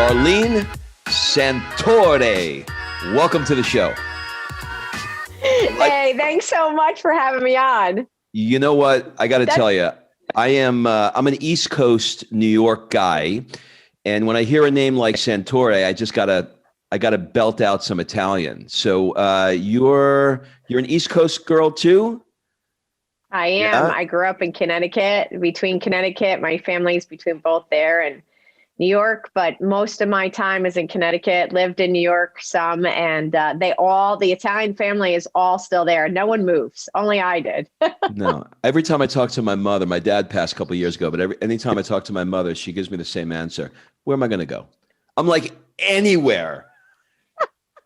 Darleen Santore. Welcome to the show. Hey, thanks so much for having me on. You know what? I got to tell you, I'm an East Coast New York guy. And when I hear a name like Santore, I gotta belt out some Italian. So you're an East Coast girl too? I am. Yeah? I grew up in Connecticut, my family's between both there and New York, but most of my time is in Connecticut, lived in New York some, and the Italian family is all still there. No one moves. Only I did. No. Every time I talk to my mother, my dad passed a couple of years ago, but anytime I talk to my mother, she gives me the same answer. Where am I going to go? I'm like, anywhere.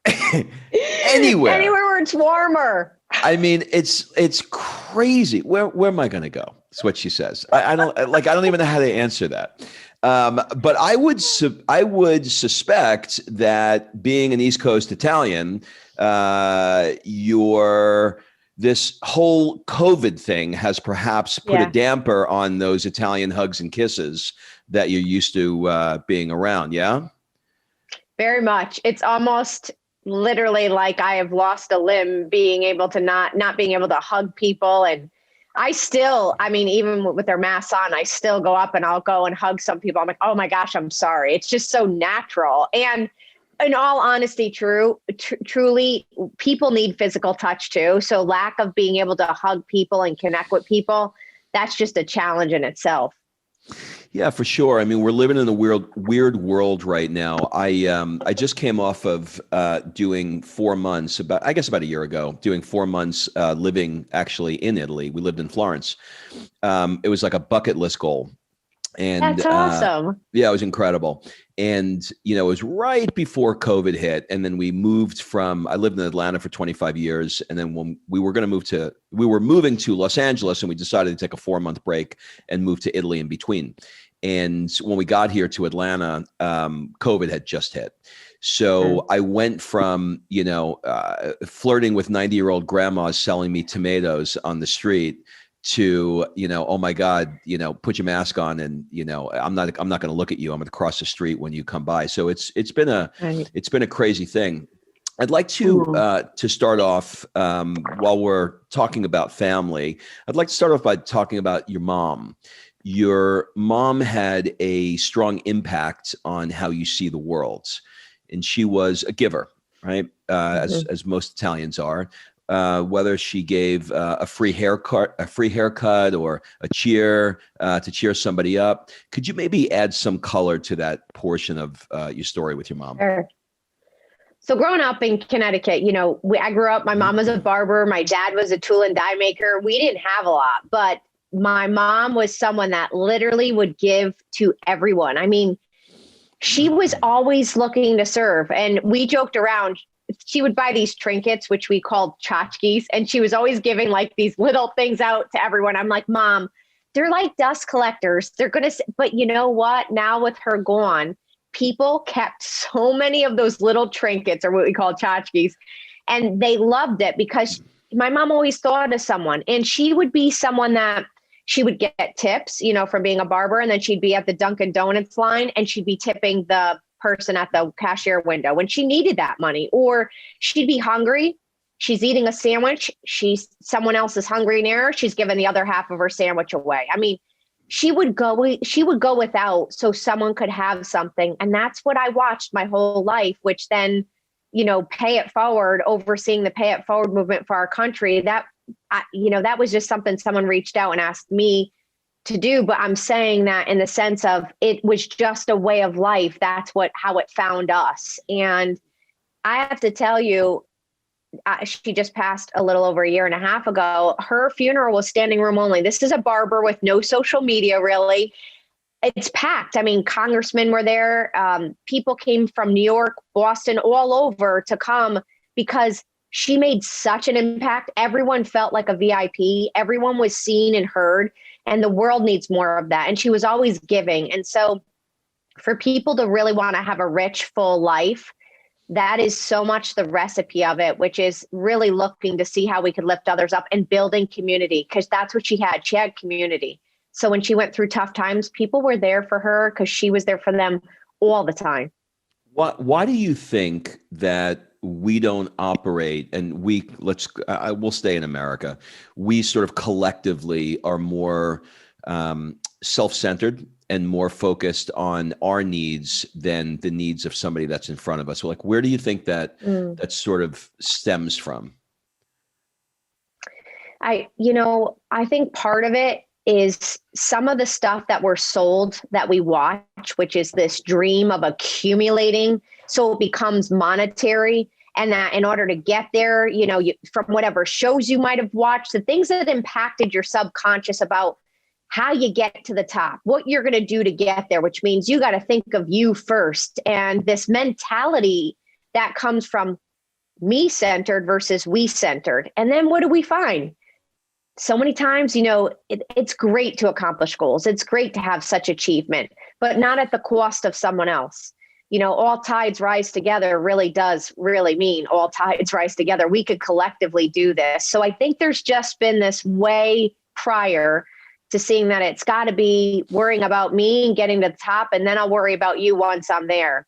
Anywhere where it's warmer. I mean, it's crazy. Where am I going to go? That's what she says. I don't even know how to answer that. But I would suspect that being an East Coast Italian, this whole COVID thing has perhaps put a damper on those Italian hugs and kisses that you're used to being around. Yeah. Very much. It's almost literally like I have lost a limb being able to not being able to hug people. And even with their masks on, I still go up and I'll go and hug some people. I'm like, oh my gosh, I'm sorry. It's just so natural. And in all honesty, truly, people need physical touch too. So lack of being able to hug people and connect with people, that's just a challenge in itself. Yeah, for sure. I mean, we're living in a weird world right now. I just came off of doing 4 months, about a year ago, doing 4 months living actually in Italy. We lived in Florence. It was like a bucket list goal. And that's awesome. Yeah, it was incredible. And, it was right before COVID hit. And then I lived in Atlanta for 25 years. And then when we were moving to Los Angeles, and we decided to take a 4-month break and move to Italy in between. And when we got here to Atlanta, COVID had just hit. So I went from, flirting with 90-year-old grandmas selling me tomatoes on the street to, oh my God, put your mask on and, I'm not going to look at you. I'm going to cross the street when you come by. So it's been a crazy thing. I'd like to start off while we're talking about family. I'd like to start off by talking about your mom. Your mom had a strong impact on how you see the world, and she was a giver, right? As most Italians are. Whether she gave a free haircut or a cheer to cheer somebody up. Could you maybe add some color to that portion of your story with your mom? Sure. So growing up in Connecticut, I grew up, my mom was a barber. My dad was a tool and die maker. We didn't have a lot, but my mom was someone that literally would give to everyone. I mean, she was always looking to serve, and we joked around. She would buy these trinkets, which we called tchotchkes, and she was always giving like these little things out to everyone. I'm like, Mom, they're like dust collectors. But you know what? Now with her gone, people kept so many of those little trinkets, or what we call tchotchkes, and they loved it because my mom always thought of someone, and she would be someone that she would get tips, from being a barber, and then she'd be at the Dunkin' Donuts line and she'd be tipping the person at the cashier window when she needed that money, or she'd be hungry. She's eating a sandwich. Someone else is hungry near her. She's giving the other half of her sandwich away. I mean, she would go without so someone could have something. And that's what I watched my whole life, which then, pay it forward, overseeing the pay it forward movement for our country. That was just something someone reached out and asked me to do, but I'm saying that in the sense of it was just a way of life. That's how it found us. And I have to tell you, she just passed a little over a year and a half ago. Her funeral was standing room only. This is a barber with no social media, really. It's packed. I mean, congressmen were there. People came from New York, Boston, all over to come because she made such an impact. Everyone felt like a VIP. Everyone was seen and heard. And the world needs more of that. And she was always giving. And so for people to really want to have a rich, full life, that is so much the recipe of it, which is really looking to see how we could lift others up and building community, because that's what she had. She had community. So when she went through tough times, people were there for her because she was there for them all the time. Why do you think that we don't operate, and we'll stay in America, we sort of collectively are more self-centered and more focused on our needs than the needs of somebody that's in front of us? So like, where do you think that that sort of stems from? I think part of it is some of the stuff that we're sold that we watch, which is this dream of accumulating. So it becomes monetary. And that in order to get there, from whatever shows you might have watched, the things that impacted your subconscious about how you get to the top, what you're going to do to get there, which means you got to think of you first. And this mentality that comes from me centered versus we centered. And then what do we find? So many times, it's great to accomplish goals. It's great to have such achievement, but not at the cost of someone else. All tides rise together really does really mean all tides rise together. We could collectively do this. So I think there's just been this way prior to seeing that it's got to be worrying about me and getting to the top, and then I'll worry about you once I'm there.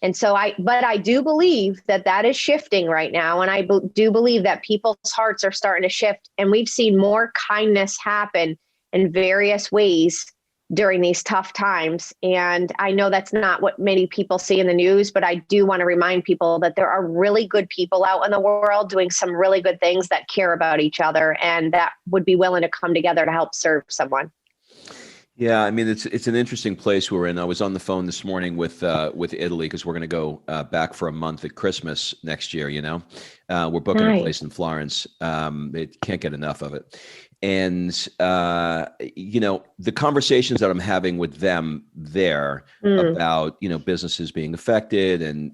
And so but I do believe that is shifting right now. And I do believe that people's hearts are starting to shift. And we've seen more kindness happen in various ways during these tough times. And I know that's not what many people see in the news, but I do want to remind people that there are really good people out in the world doing some really good things that care about each other and that would be willing to come together to help serve someone. Yeah, I mean, it's an interesting place we're in. I was on the phone this morning with Italy because we're going to go back for a month at Christmas next year. We're booking a place in Florence. It can't get enough of it. And, the conversations that I'm having with them there about, businesses being affected and,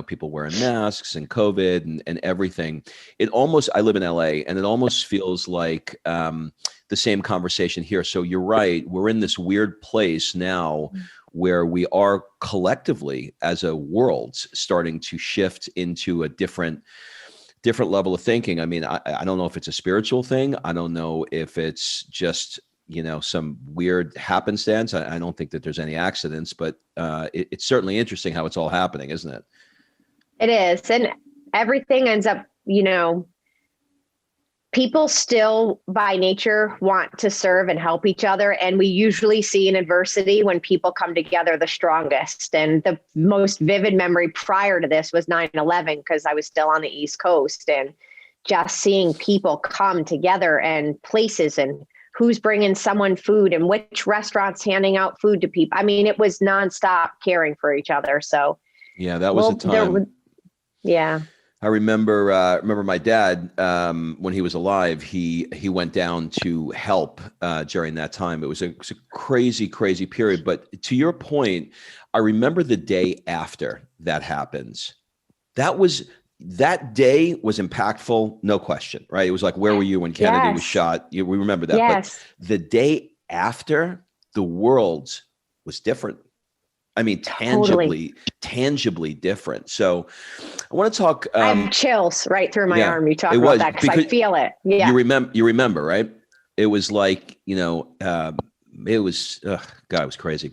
people wearing masks and COVID and everything, I live in LA, and it almost feels like the same conversation here. So you're right. We're in this weird place now where we are collectively as a world starting to shift into a different level of thinking. I mean, I don't know if it's a spiritual thing. I don't know if it's just, some weird happenstance. I don't think that there's any accidents, but it's certainly interesting how it's all happening, isn't it? It is. And everything ends up, people still by nature want to serve and help each other. And we usually see in adversity when people come together the strongest. And the most vivid memory prior to this was 9/11, because I was still on the East Coast, and just seeing people come together and places and who's bringing someone food and which restaurants handing out food to people. I mean, it was nonstop caring for each other. So yeah, that was a time. Yeah. I remember my dad, when he was alive, he went down to help during that time. It was a crazy, crazy period. But to your point, I remember the day after that happens. That day was impactful, no question, right? It was like, where were you when Kennedy was shot? We remember that. Yes. But the day after, the world was different. I mean, tangibly different. So I want to talk. I have chills right through my arm. You talk about that because I feel it. Yeah. You remember, right? It was like, it was, God, it was crazy.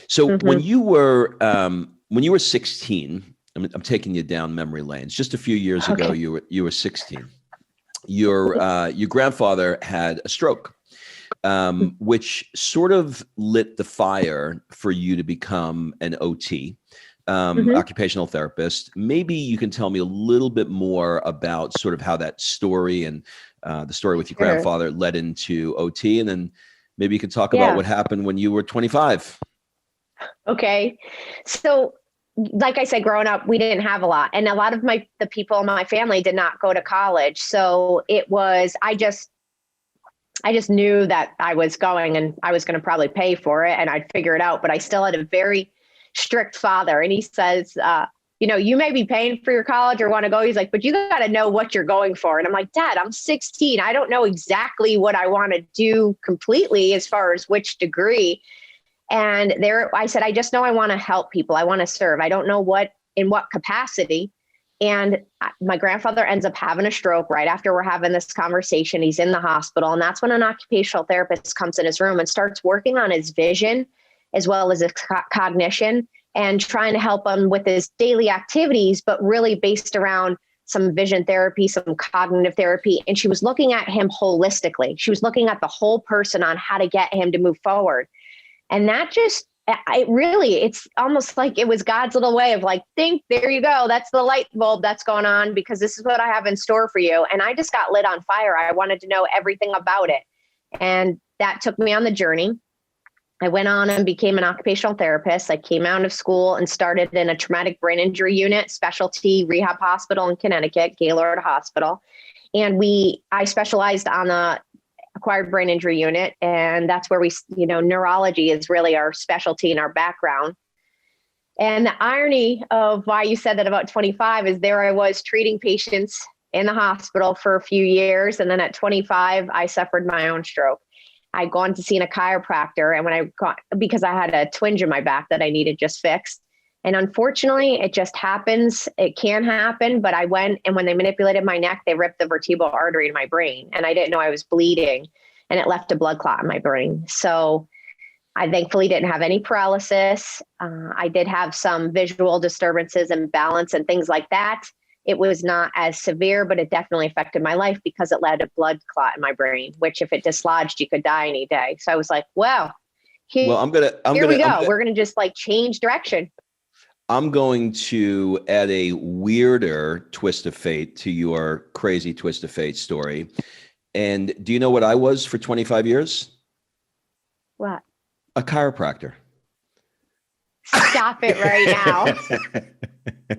So when you were 16, I'm taking you down memory lanes. Just a few years ago, you were 16. Your grandfather had a stroke. Which sort of lit the fire for you to become an OT, occupational therapist. Maybe you can tell me a little bit more about sort of how that story and the story with your grandfather led into OT, and then maybe you can talk about what happened when you were 25. Okay. So like I said, growing up, we didn't have a lot. And a lot of the people in my family did not go to college. So it was, I just knew that I was going and I was going to probably pay for it and I'd figure it out. But I still had a very strict father. And he says, you may be paying for your college or want to go. He's like, but you got to know what you're going for. And I'm like, Dad, I'm 16. I don't know exactly what I want to do completely as far as which degree. And I said, I just know I want to help people. I want to serve. I don't know in what capacity. And my grandfather ends up having a stroke right after we're having this conversation. He's in the hospital. And that's when an occupational therapist comes in his room and starts working on his vision as well as his cognition. and trying to help him with his daily activities, but really based around some vision therapy, some cognitive therapy. And she was looking at him holistically. She was looking at the whole person on how to get him to move forward. And that just, it's almost like it was God's little way of like, there you go. That's the light bulb that's going on, because this is what I have in store for you. And I just got lit on fire. I wanted to know everything about it. And that took me on the journey. I went on and became an occupational therapist. I came out of school and started in a traumatic brain injury unit, specialty rehab hospital in Connecticut, Gaylord Hospital. And I specialized on the acquired brain injury unit. And that's where neurology is really our specialty and our background. And the irony of why you said that about 25 is there I was treating patients in the hospital for a few years. And then at 25, I suffered my own stroke. I'd gone to see a chiropractor, and because I had a twinge in my back that I needed just fixed. And unfortunately, it just happens. It can happen, but I went, and when they manipulated my neck, they ripped the vertebral artery in my brain, and I didn't know I was bleeding, and it left a blood clot in my brain. So I thankfully didn't have any paralysis. I did have some visual disturbances and balance and things like that. It was not as severe, but it definitely affected my life because it led to blood clot in my brain, which if it dislodged, you could die any day. So I was like, well, here we go. We're going to just like change direction. I'm going to add a weirder twist of fate to your crazy twist of fate story. And do you know what I was for 25 years? What? A chiropractor. Stop it right now.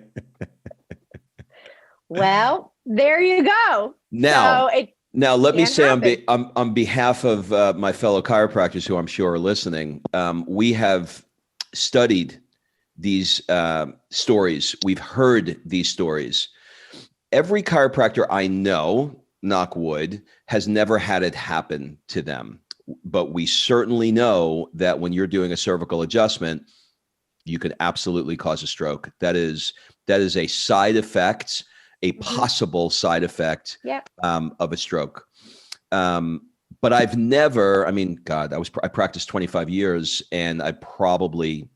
Well, there you go. Now let me say on behalf of my fellow chiropractors who I'm sure are listening, we have studied these stories. We've heard these stories. Every chiropractor I know, knock wood, has never had it happen to them. But we certainly know that when you're doing a cervical adjustment, you can absolutely cause a stroke. That is a side effect, a possible side effect of a stroke. But I've never, I practiced 25 years, and I probably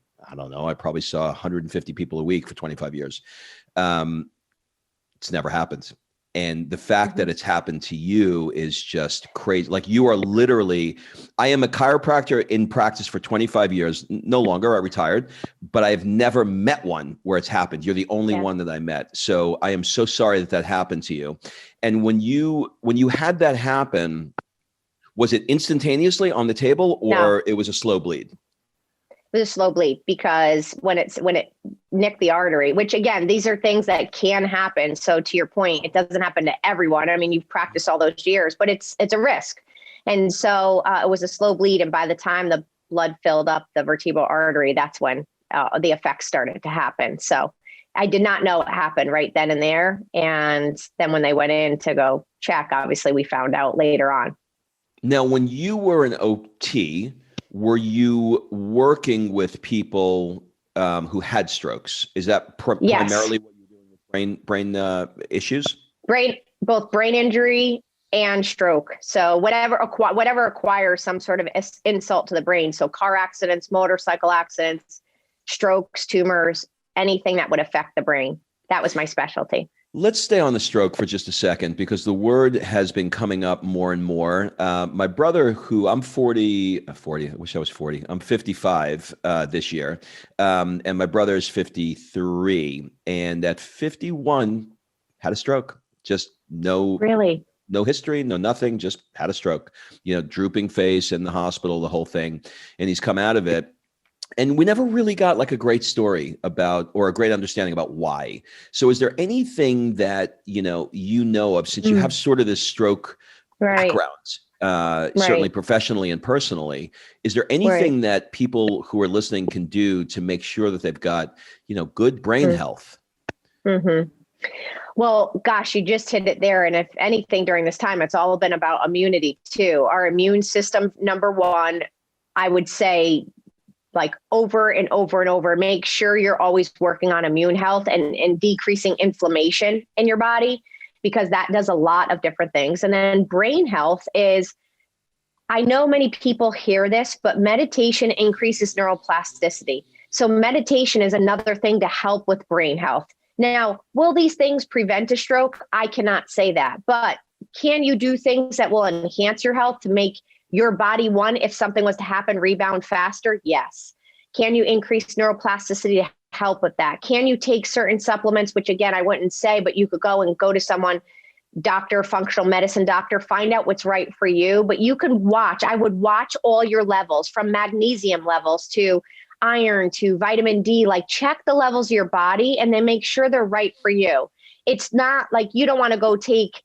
saw 150 people a week for 25 years. It's never happened. And the fact that it's happened to you is just crazy. Like, you are literally, I am a chiropractor in practice for 25 years, no longer, I retired, but I've never met one where it's happened. You're the only one that I met. So I am so sorry that happened to you. And when you had that happen, was it instantaneously on the table, or it was a slow bleed? It was a slow bleed, because when it nicked the artery, which again, these are things that can happen. So to your point, it doesn't happen to everyone. I mean, you've practiced all those years, but it's a risk. And so it was a slow bleed. And by the time the blood filled up the vertebral artery, that's when the effects started to happen. So I did not know it happened right then and there. And then when they went in to go check, obviously we found out later on. Now, when you were an OT, were you working with people who had strokes? Is that primarily what you're doing with brain issues? Both brain injury and stroke. So whatever acquires some sort of insult to the brain. So car accidents, motorcycle accidents, strokes, tumors, anything that would affect the brain. That was my specialty. Let's stay on the stroke for just a second, because the word has been coming up more and more. My brother, who I'm 40, I wish I was 40. I'm 55 this year. And my brother is 53. And at 51, had a stroke. Just no history, no nothing, just had a stroke. Drooping face in the hospital, the whole thing. And he's come out of it. And we never really got like a great story about, or a great understanding about why. So is there anything that, you know of, since you have sort of this stroke background, certainly professionally and personally, is there anything that people who are listening can do to make sure that they've got, good brain health? Mm-hmm. Well, gosh, you just hit it there. And if anything during this time, it's all been about immunity too. Our immune system, number one, I would say, like over and over and over, make sure you're always working on immune health and decreasing inflammation in your body, because that does a lot of different things. And then brain health is, I know many people hear this, but meditation increases neuroplasticity. So meditation is another thing to help with brain health. Now, will these things prevent a stroke? I cannot say that, but can you do things that will enhance your health to make your body, one, if something was to happen, rebound faster? Yes. Can you increase neuroplasticity to help with that? Can you take certain supplements, which again, I wouldn't say, but you could go to someone, doctor, functional medicine doctor, find out what's right for you. But you can watch, I would watch all your levels, from magnesium levels to iron to vitamin D, like check the levels of your body and then make sure they're right for you. It's not like you don't want to go take,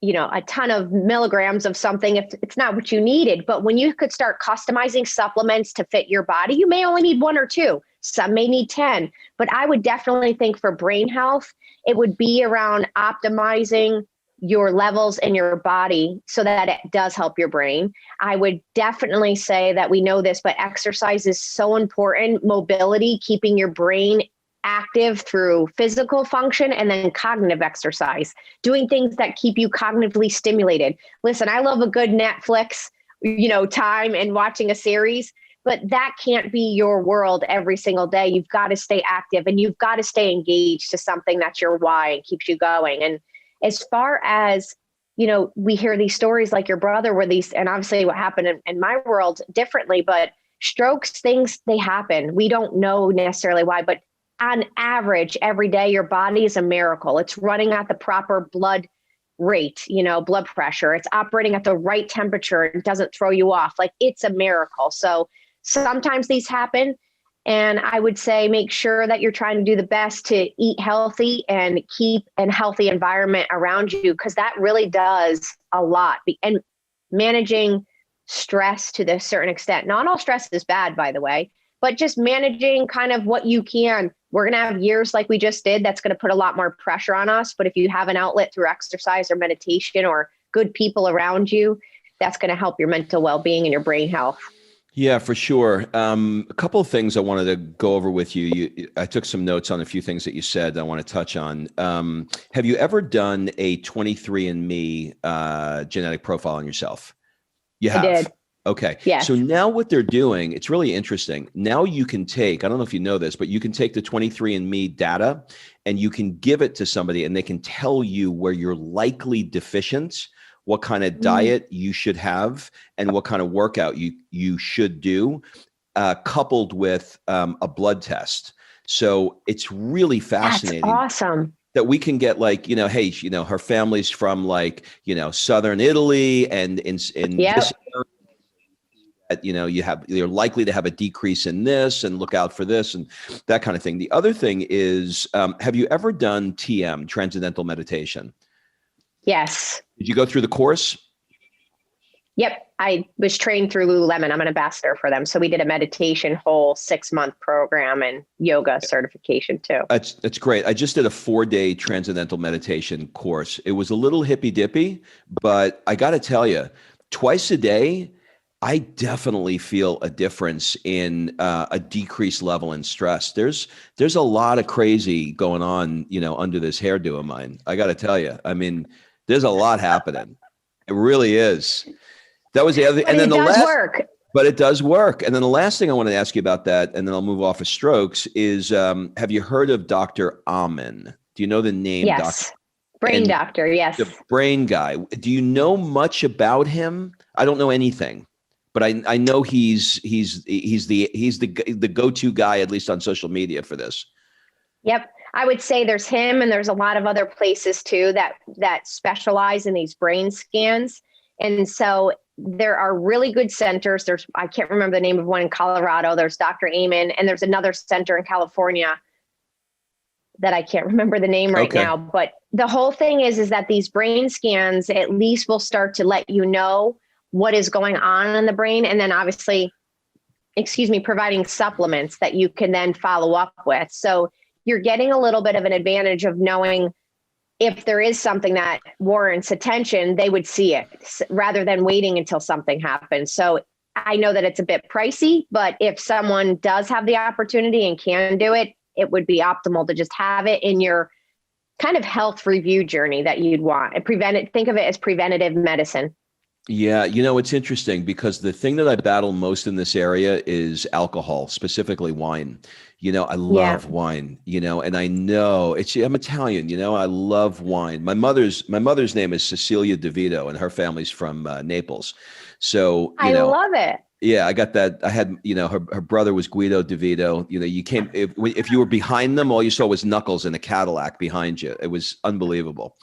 a ton of milligrams of something if it's not what you needed. But when you could start customizing supplements to fit your body, you may only need 1 or 2. Some may need 10. But I would definitely think for brain health, it would be around optimizing your levels in your body so that it does help your brain. I would definitely say that we know this, but exercise is so important. Mobility, keeping your brain active through physical function, and then cognitive exercise, doing things that keep you cognitively stimulated. Listen, I love a good Netflix, time and watching a series, but that can't be your world every single day. You've got to stay active and you've got to stay engaged to something that's your why and keeps you going. And as far as, we hear these stories like your brother were these, and obviously what happened in my world differently, but strokes, things, they happen. We don't know necessarily why, but on average, every day, your body is a miracle. It's running at the proper blood rate, blood pressure. It's operating at the right temperature. It doesn't throw you off. Like, it's a miracle. So sometimes these happen. And I would say make sure that you're trying to do the best to eat healthy and keep a healthy environment around you, because that really does a lot. And managing stress to a certain extent. Not all stress is bad, by the way, but just managing kind of what you can. We're going to have years like we just did that's going to put a lot more pressure on us. But if you have an outlet through exercise or meditation or good people around you, that's going to help your mental well-being and your brain health. Yeah, for sure. A couple of things I wanted to go over with you. I took some notes on a few things that you said that I want to touch on. Have you ever done a 23andMe genetic profile on yourself? You have? I did. Okay. Yes. So now what they're doing, it's really interesting. Now you can take, I don't know if you know this, but you can take the 23andMe data and you can give it to somebody and they can tell you where you're likely deficient, what kind of diet you should have, and what kind of workout you should do, coupled with a blood test. So it's really fascinating. That's awesome. That we can get hey, her family's from Southern Italy and in Yep. this area, you're likely to have a decrease in this and look out for this and that kind of thing. The other thing is, have you ever done TM, Transcendental Meditation? Yes. Did you go through the course? Yep. I was trained through Lululemon. I'm an ambassador for them. So we did a meditation whole 6-month program and yoga certification too. That's great. I just did a 4-day Transcendental Meditation course. It was a little hippy dippy, but I got to tell you, twice a day, I definitely feel a difference in a decreased level in stress. There's a lot of crazy going on, under this hairdo of mine. I got to tell you, I mean, there's a lot happening. It really is. That was the other. But and then it does work. But it does work. And then the last thing I want to ask you about that, and then I'll move off of strokes, is have you heard of Dr. Amen? Do you know the name? Yes. Brain doctor. Yes. The brain guy. Do you know much about him? I don't know anything. But I know he's the go-to guy, at least on social media, for this. Yep. I would say there's him, and there's a lot of other places too that specialize in these brain scans. And so there are really good centers. I can't remember the name of one in Colorado. There's Dr. Amen, and there's another center in California that I can't remember the name right now. But the whole thing is that these brain scans at least will start to let you know what is going on in the brain. And then obviously, providing supplements that you can then follow up with. So you're getting a little bit of an advantage of knowing if there is something that warrants attention, they would see it rather than waiting until something happens. So I know that it's a bit pricey, but if someone does have the opportunity and can do it, it would be optimal to just have it in your kind of health review journey that you'd want. And think of it as preventative medicine. Yeah, it's interesting because the thing that I battle most in this area is alcohol, specifically wine. I Yeah. love wine, and I know I'm Italian, I love wine. My mother's name is Cecilia DeVito and her family's from Naples. So, I love it. yeah, I got that. I had, her brother was Guido DeVito. You came, if you were behind them, all you saw was knuckles in a Cadillac behind you. It was unbelievable.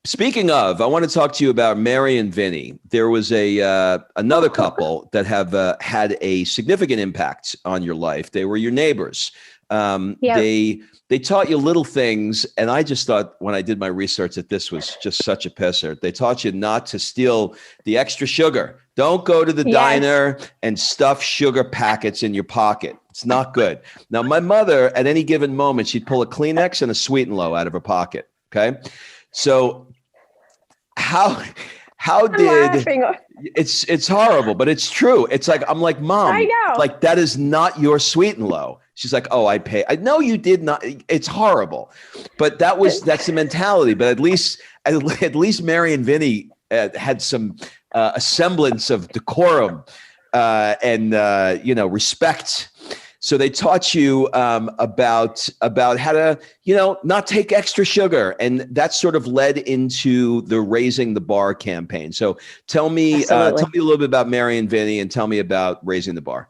Speaking of, I want to talk to you about Mary and Vinny. There was another couple that have had a significant impact on your life. They were your neighbors. Yep. They taught you little things, and I just thought when I did my research that this was just such a pisser. They taught you not to steal the extra sugar. Don't go to the Yes. diner and stuff sugar packets in your pocket. It's not good. Now, my mother, at any given moment, she'd pull a Kleenex and a Sweet and Low out of her pocket. Okay, so how I'm did laughing. it's horrible, but it's true. It's like, I'm like, Mom, I know. like, that is not your Sweet and Low. She's like, oh, I pay. I know you did not. It's horrible, but that's the mentality. But at least Mary and Vinny had some a semblance of decorum and respect. So they taught you about how to, not take extra sugar, and that sort of led into the Raising the Bar campaign. So tell me a little bit about Mary and Vinny, and tell me about Raising the Bar.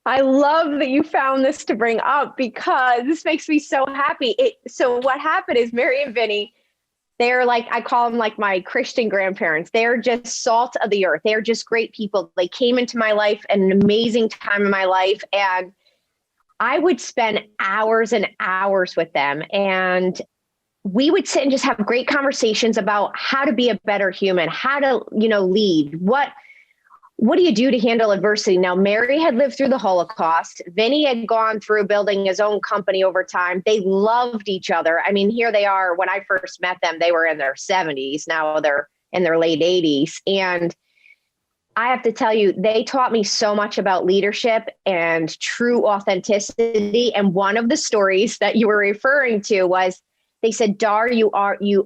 I love that you found this to bring up because this makes me so happy. So what happened is Mary and Vinny, they're like, I call them like my Christian grandparents. They're just salt of the earth. They're just great people. They came into my life at an amazing time in my life. And I would spend hours and hours with them. And we would sit and just have great conversations about how to be a better human, how to, lead. What do you do to handle adversity? Now, Mary had lived through the Holocaust. Vinny had gone through building his own company over time. They loved each other. I mean, here they are. When I first met them, they were in their 70s. Now they're in their late 80s. And I have to tell you, they taught me so much about leadership and true authenticity. And one of the stories that you were referring to was, they said, Dar, you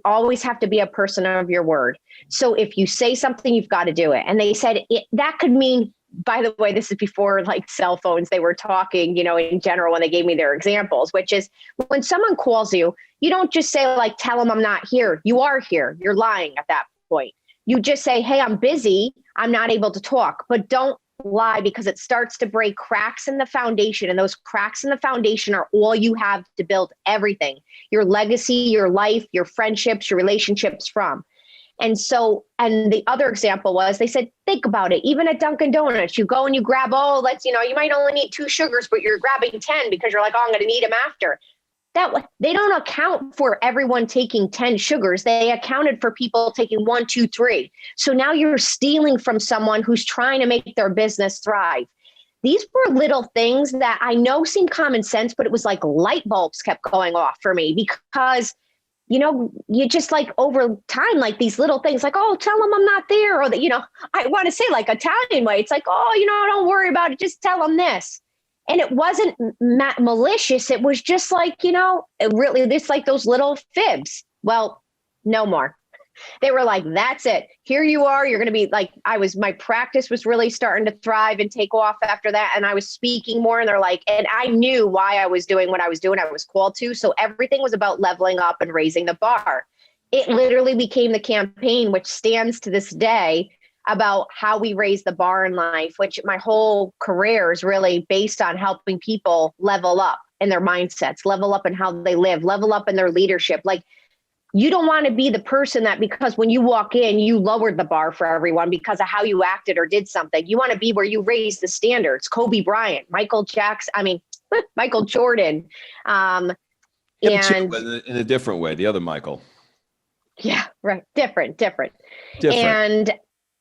always have to be a person of your word. So if you say something, you've got to do it. And they said that could mean, by the way, this is before like cell phones, they were talking, in general, when they gave me their examples, which is when someone calls you, you don't just say like, tell them I'm not here. You are here. You're lying at that point. You just say, hey, I'm busy. I'm not able to talk, but don't lie, because it starts to break cracks in the foundation. And those cracks in the foundation are all you have to build everything, your legacy, your life, your friendships, your relationships from. And the other example was, they said, think about it. Even at Dunkin' Donuts, you go and you grab, you might only need 2 sugars, but you're grabbing 10 because you're like, oh, I'm going to need them after. They don't account for everyone taking 10 sugars. They accounted for people taking 1, 2, 3. So now you're stealing from someone who's trying to make their business thrive. These were little things that I know seem common sense, but it was like light bulbs kept going off for me, because, you just like over time, like these little things like, oh, tell them I'm not there. Or that, I want to say like Italian way. It's like, oh, don't worry about it. Just tell them this. And it wasn't malicious. It was just like, it really, this like those little fibs. Well, no more. They were like, that's it. Here you are. You're going to be like, my practice was really starting to thrive and take off after that. And I was speaking more, and they're like, and I knew why I was doing what I was doing. I was called to. So everything was about leveling up and raising the bar. It literally became the campaign, which stands to this day, about how we raise the bar in life, which my whole career is really based on helping people level up in their mindsets, level up in how they live, level up in their leadership. Like, you don't want to be the person that, because when you walk in, you lowered the bar for everyone because of how you acted or did something. You want to be where you raise the standards. Kobe Bryant, Michael Jordan. And in a different way, the other Michael. Yeah, right. Different. And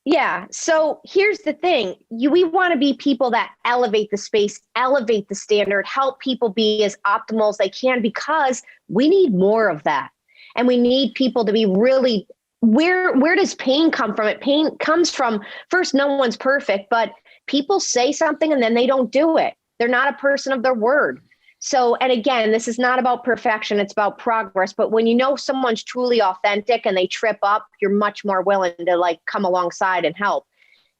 yeah. So here's the thing. We want to be people that elevate the space, elevate the standard, help people be as optimal as they can, because we need more of that. And we need people to be really, where does pain come from? Pain comes from, first, no one's perfect, but people say something and then they don't do it. They're not a person of their word. So, and again, this is not about perfection, it's about progress. But when you know someone's truly authentic and they trip up, you're much more willing to like come alongside and help.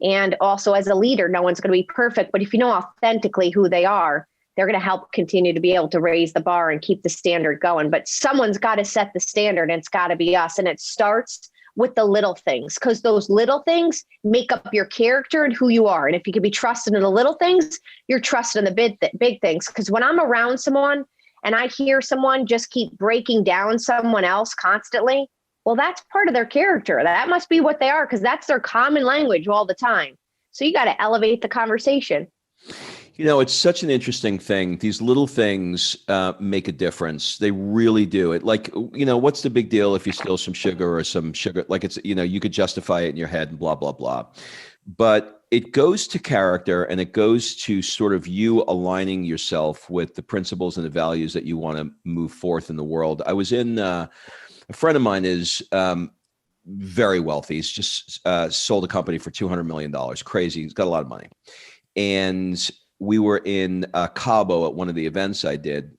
And also as a leader, no one's going to be perfect, but if you know authentically who they are, they're going to help continue to be able to raise the bar and keep the standard going. But someone's got to set the standard, and it's got to be us. And it starts with the little things, because those little things make up your character and who you are. And if you can be trusted in the little things, you're trusted in the big things. Because when I'm around someone and I hear someone just keep breaking down someone else constantly, well, that's part of their character. That must be what they are, because that's their common language all the time. So you got to elevate the conversation. You know, it's such an interesting thing. These little things make a difference. They really do. It like, you know, what's the big deal if you steal some sugar or some sugar? Like it's, you know, you could justify it in your head and blah, blah, blah. But it goes to character, and it goes to sort of you aligning yourself with the principles and the values that you want to move forth in the world. I was in, a friend of mine is very wealthy. He's just sold a company for $200 million. Crazy. He's got a lot of money. And we were in Cabo at one of the events I did,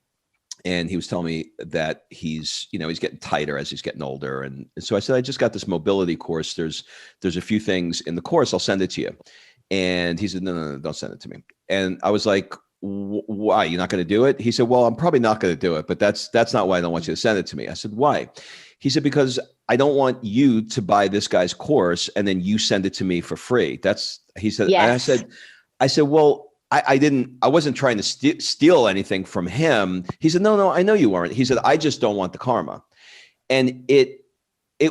and he was telling me that he's getting tighter as he's getting older. And so I said, I just got this mobility course. There's a few things in the course. I'll send it to you. And he said, no, don't send it to me. And I was like, why? You're not going to do it? He said, well, I'm probably not going to do it, but that's not why I don't want you to send it to me. I said, why? He said, because I don't want you to buy this guy's course and then you send it to me for free. He said, yes. And I said, well, I wasn't trying to steal anything from him. He said, no, I know you weren't. He said, I just don't want the karma. And it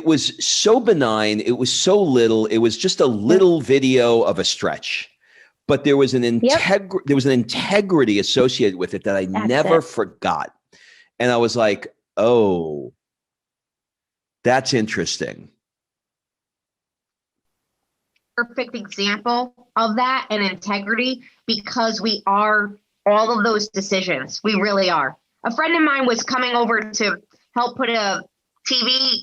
was so benign. It was so little. It was just a little video of a stretch, but there was an integrity associated with it that I never forgot. And I was like, oh, that's interesting. Perfect example of that and integrity, because we are all of those decisions. We really are. A friend of mine was coming over to help put a TV,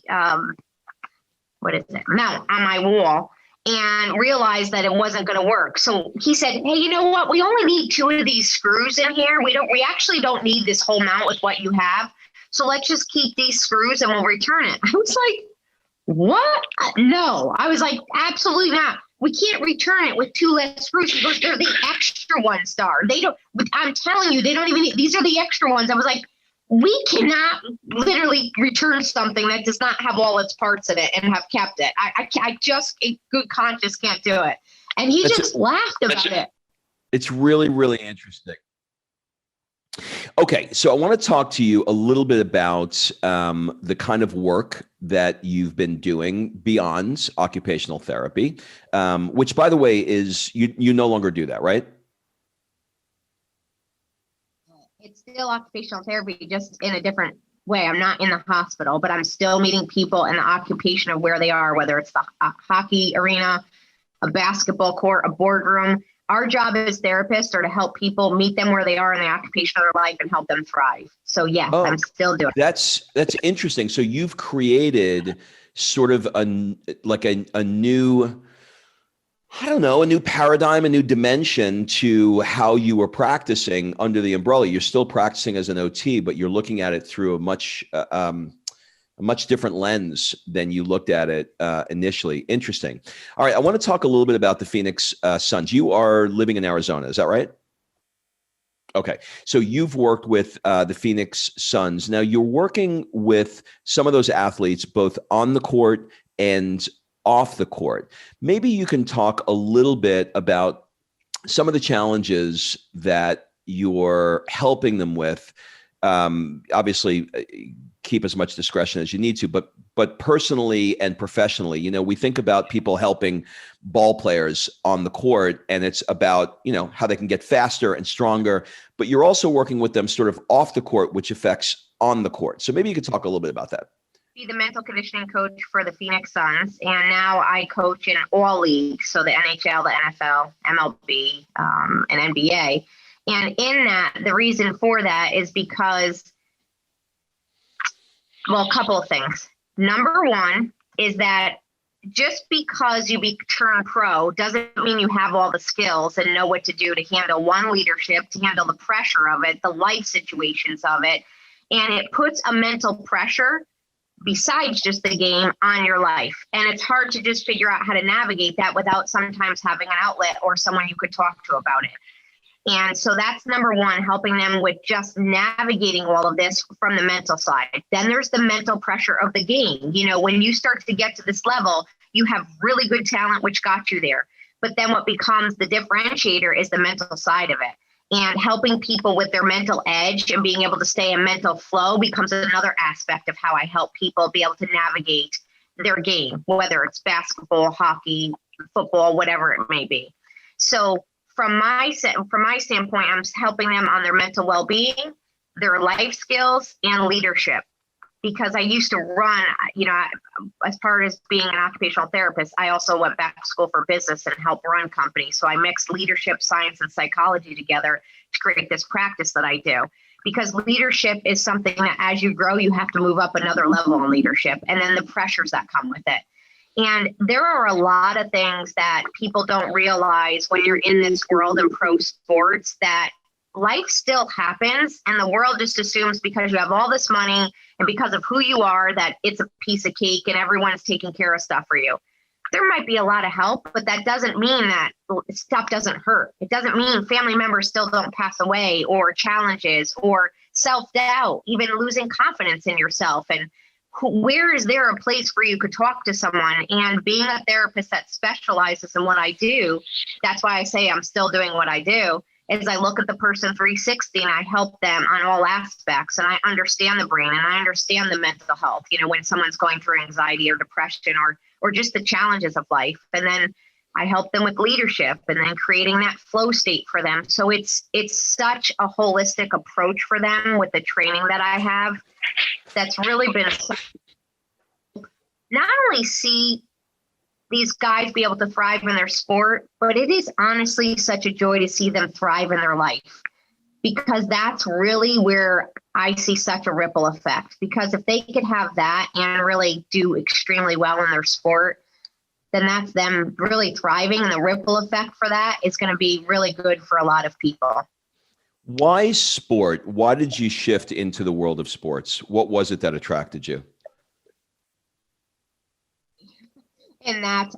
mount on my wall, and realized that it wasn't going to work. So he said, hey, you know what? We only need 2 of these screws in here. We actually don't need this whole mount with what you have. So let's just keep these screws and we'll return it. I was like, what? No. I was like, absolutely not. We can't return it with 2 less screws. He goes, they're the extra ones, Star. They don't, I'm telling you, they don't even, these are the extra ones. I was like, we cannot literally return something that does not have all its parts in it and have kept it. I just, in good conscience, can't do it. And he just laughed about it. It's really, really interesting. Okay, so I want to talk to you a little bit about the kind of work that you've been doing beyond occupational therapy, which, by the way, is you no longer do that, right? It's still occupational therapy, just in a different way. I'm not in the hospital, but I'm still meeting people in the occupation of where they are, whether it's the hockey arena, a basketball court, a boardroom. Our job as therapists are to help people meet them where they are in the occupation of their life and help them thrive. So yes, I'm still doing it. That's interesting. So you've created sort of a new, I don't know, a new paradigm, a new dimension to how you were practicing under the umbrella. You're still practicing as an OT, but you're looking at it through a much different lens than you looked at it initially. Interesting. All right. I want to talk a little bit about the Phoenix Suns. You are living in Arizona. Is that right? Okay. So you've worked with the Phoenix Suns. Now you're working with some of those athletes, both on the court and off the court. Maybe you can talk a little bit about some of the challenges that you're helping them with. Obviously, keep as much discretion as you need to, but personally and professionally, we think about people helping ball players on the court, and it's about, how they can get faster and stronger, but you're also working with them sort of off the court, which affects on the court. So maybe you could talk a little bit about that. Be the mental conditioning coach for the Phoenix Suns, and now I coach in all leagues, so the NHL, the NFL, MLB, and NBA. And in that, the reason for that is because, well, a couple of things. Number one is that just because you turn pro doesn't mean you have all the skills and know what to do to handle one leadership, to handle the pressure of it, the life situations of it. And it puts a mental pressure besides just the game on your life. And it's hard to just figure out how to navigate that without sometimes having an outlet or someone you could talk to about it. And so that's number one, helping them with just navigating all of this from the mental side. Then there's the mental pressure of the game. You know, when you start to get to this level, you have really good talent, which got you there. But then what becomes the differentiator is the mental side of it. And helping people with their mental edge and being able to stay in mental flow becomes another aspect of how I help people be able to navigate their game, whether it's basketball, hockey, football, whatever it may be. So from my standpoint, I'm helping them on their mental well-being, their life skills, and leadership. Because I used to run, you know, as part of being an occupational therapist, I also went back to school for business and helped run companies. So I mixed leadership, science, and psychology together to create this practice that I do. Because leadership is something that as you grow, you have to move up another level in leadership, and then the pressures that come with it. And there are a lot of things that people don't realize when you're in this world in pro sports, that life still happens, and the world just assumes because you have all this money and because of who you are that it's a piece of cake and everyone's taking care of stuff for you. There might be a lot of help, but that doesn't mean that stuff doesn't hurt. It doesn't mean family members still don't pass away, or challenges, or self-doubt, even losing confidence in yourself. And where is there a place where you could talk to someone? And being a therapist that specializes in what I do, that's why I say I'm still doing what I do, is I look at the person 360 and I help them on all aspects. And I understand the brain and I understand the mental health, you know, when someone's going through anxiety or depression or just the challenges of life. And then I help them with leadership and then creating that flow state for them. So it's such a holistic approach for them with the training that I have. That's really been not only see these guys be able to thrive in their sport, but it is honestly such a joy to see them thrive in their life, because that's really where I see such a ripple effect. Because if they could have that and really do extremely well in their sport, then that's them really thriving. And the ripple effect for that is going to be really good for a lot of people. Why sport? Why did you shift into the world of sports? What was it that attracted you? In that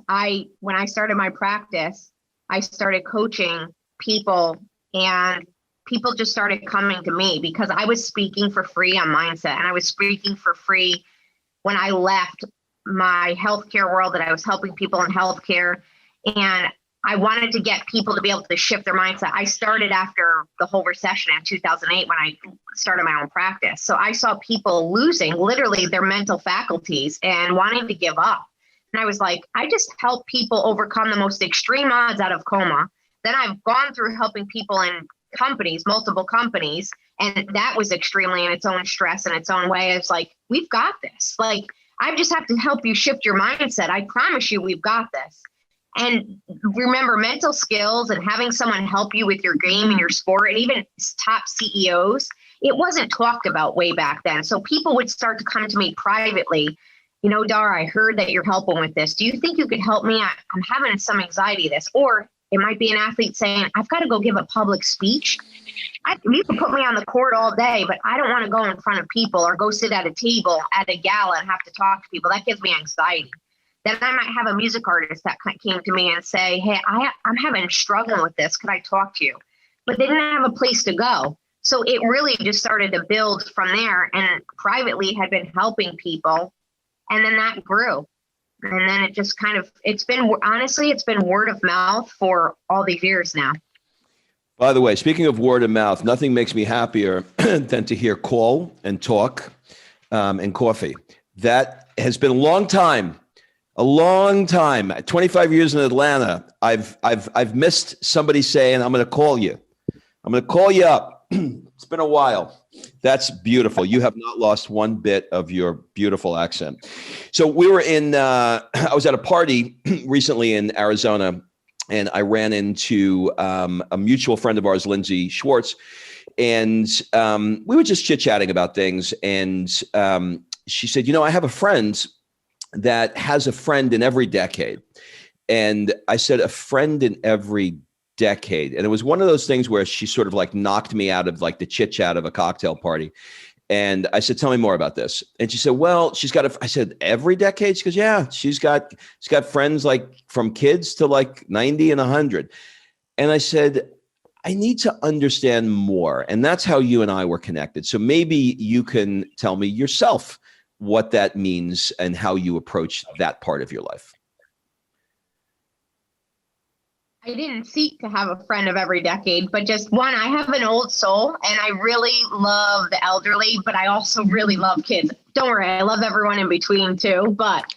when I started my practice, I started coaching people, and people just started coming to me because I was speaking for free on mindset, and I was speaking for free when I left my healthcare world, that I was helping people in healthcare, and I wanted to get people to be able to shift their mindset. I started after the whole recession in 2008 when I started my own practice. So I saw people losing literally their mental faculties and wanting to give up. And I was like, I just help people overcome the most extreme odds out of coma. Then I've gone through helping people in companies, multiple companies, and that was extremely in its own stress in its own way. It's like, we've got this. Like, I just have to help you shift your mindset. I promise you, we've got this. And remember, mental skills and having someone help you with your game and your sport, and even top CEOs, it wasn't talked about way back then. So people would start to come to me privately. You know, Dar, I heard that you're helping with this. Do you think you could help me? I'm having some anxiety this. Or it might be an athlete saying, I've got to go give a public speech. You can put me on the court all day, but I don't want to go in front of people or go sit at a table at a gala and have to talk to people. That gives me anxiety. Then I might have a music artist that came to me and say, hey, I'm having struggling with this. Could I talk to you? But they didn't have a place to go. So it really just started to build from there, and privately had been helping people. And then that grew. And then it just it's been word of mouth for all these years now. By the way, speaking of word of mouth, nothing makes me happier than to hear call and talk and coffee. That has been a long time. 25 years in Atlanta. I've missed somebody saying, I'm going to call you. I'm going to call you up. It's been a while. That's beautiful. You have not lost one bit of your beautiful accent. So we were I was at a party recently in Arizona, and I ran into a mutual friend of ours, Lindsay Schwartz, and we were just chit-chatting about things. And she said, I have a friend that has a friend in every decade. And I said, a friend in every decade. And it was one of those things where she sort of like knocked me out of like the chit chat of a cocktail party. And I said, tell me more about this. And she said, well, I said, every decade? She goes, yeah, she's got friends like from kids to like 90 and 100. And I said, I need to understand more. And that's how you and I were connected. So maybe you can tell me yourself what that means and how you approach that part of your life. I didn't seek to have a friend of every decade, but just one, I have an old soul and I really love the elderly, but I also really love kids. Don't worry, I love everyone in between too. But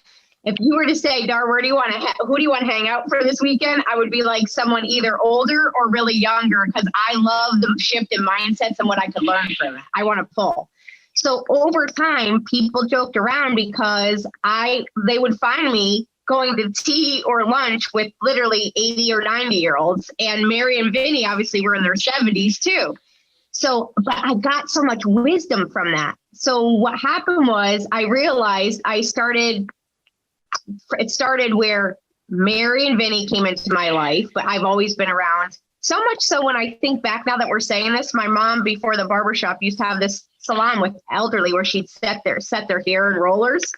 if you were to say, Dar, who do you want to hang out for this weekend? I would be like someone either older or really younger, because I love the shift in mindsets and what I could learn from it. I want to pull. So over time, people joked around because they would find me going to tea or lunch with literally 80 or 90-year-olds. And Mary and Vinny obviously were in their 70s too. So, but I got so much wisdom from that. So what happened was I realized it started where Mary and Vinny came into my life, but I've always been around. So much so when I think back now that we're saying this, my mom before the barbershop used to have this salon with elderly where she'd set their hair in rollers.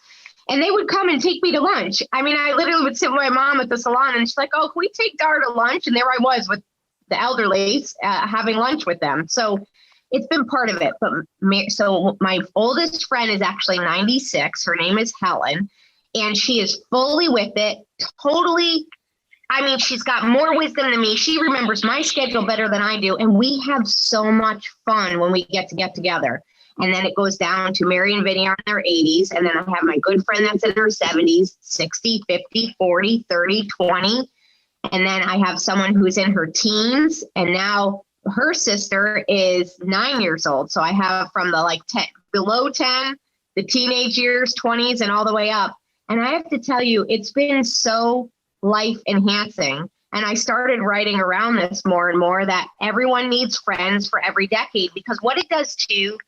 And they would come and take me to lunch. I mean, I literally would sit with my mom at the salon and she's like, oh, can we take Dar to lunch? And there I was with the elderly having lunch with them. So it's been part of it. But so my oldest friend is actually 96. Her name is Helen. And she is fully with it. Totally. I mean, she's got more wisdom than me. She remembers my schedule better than I do. And we have so much fun when we get together. And then it goes down to Mary and Vinny are in their 80s. And then I have my good friend that's in her 70s, 60, 50, 40, 30, 20. And then I have someone who's in her teens. And now her sister is 9 years old. So I have from the below 10, the teenage years, 20s, and all the way up. And I have to tell you, it's been so life enhancing. And I started writing around this more and more that everyone needs friends for every decade, because what it does too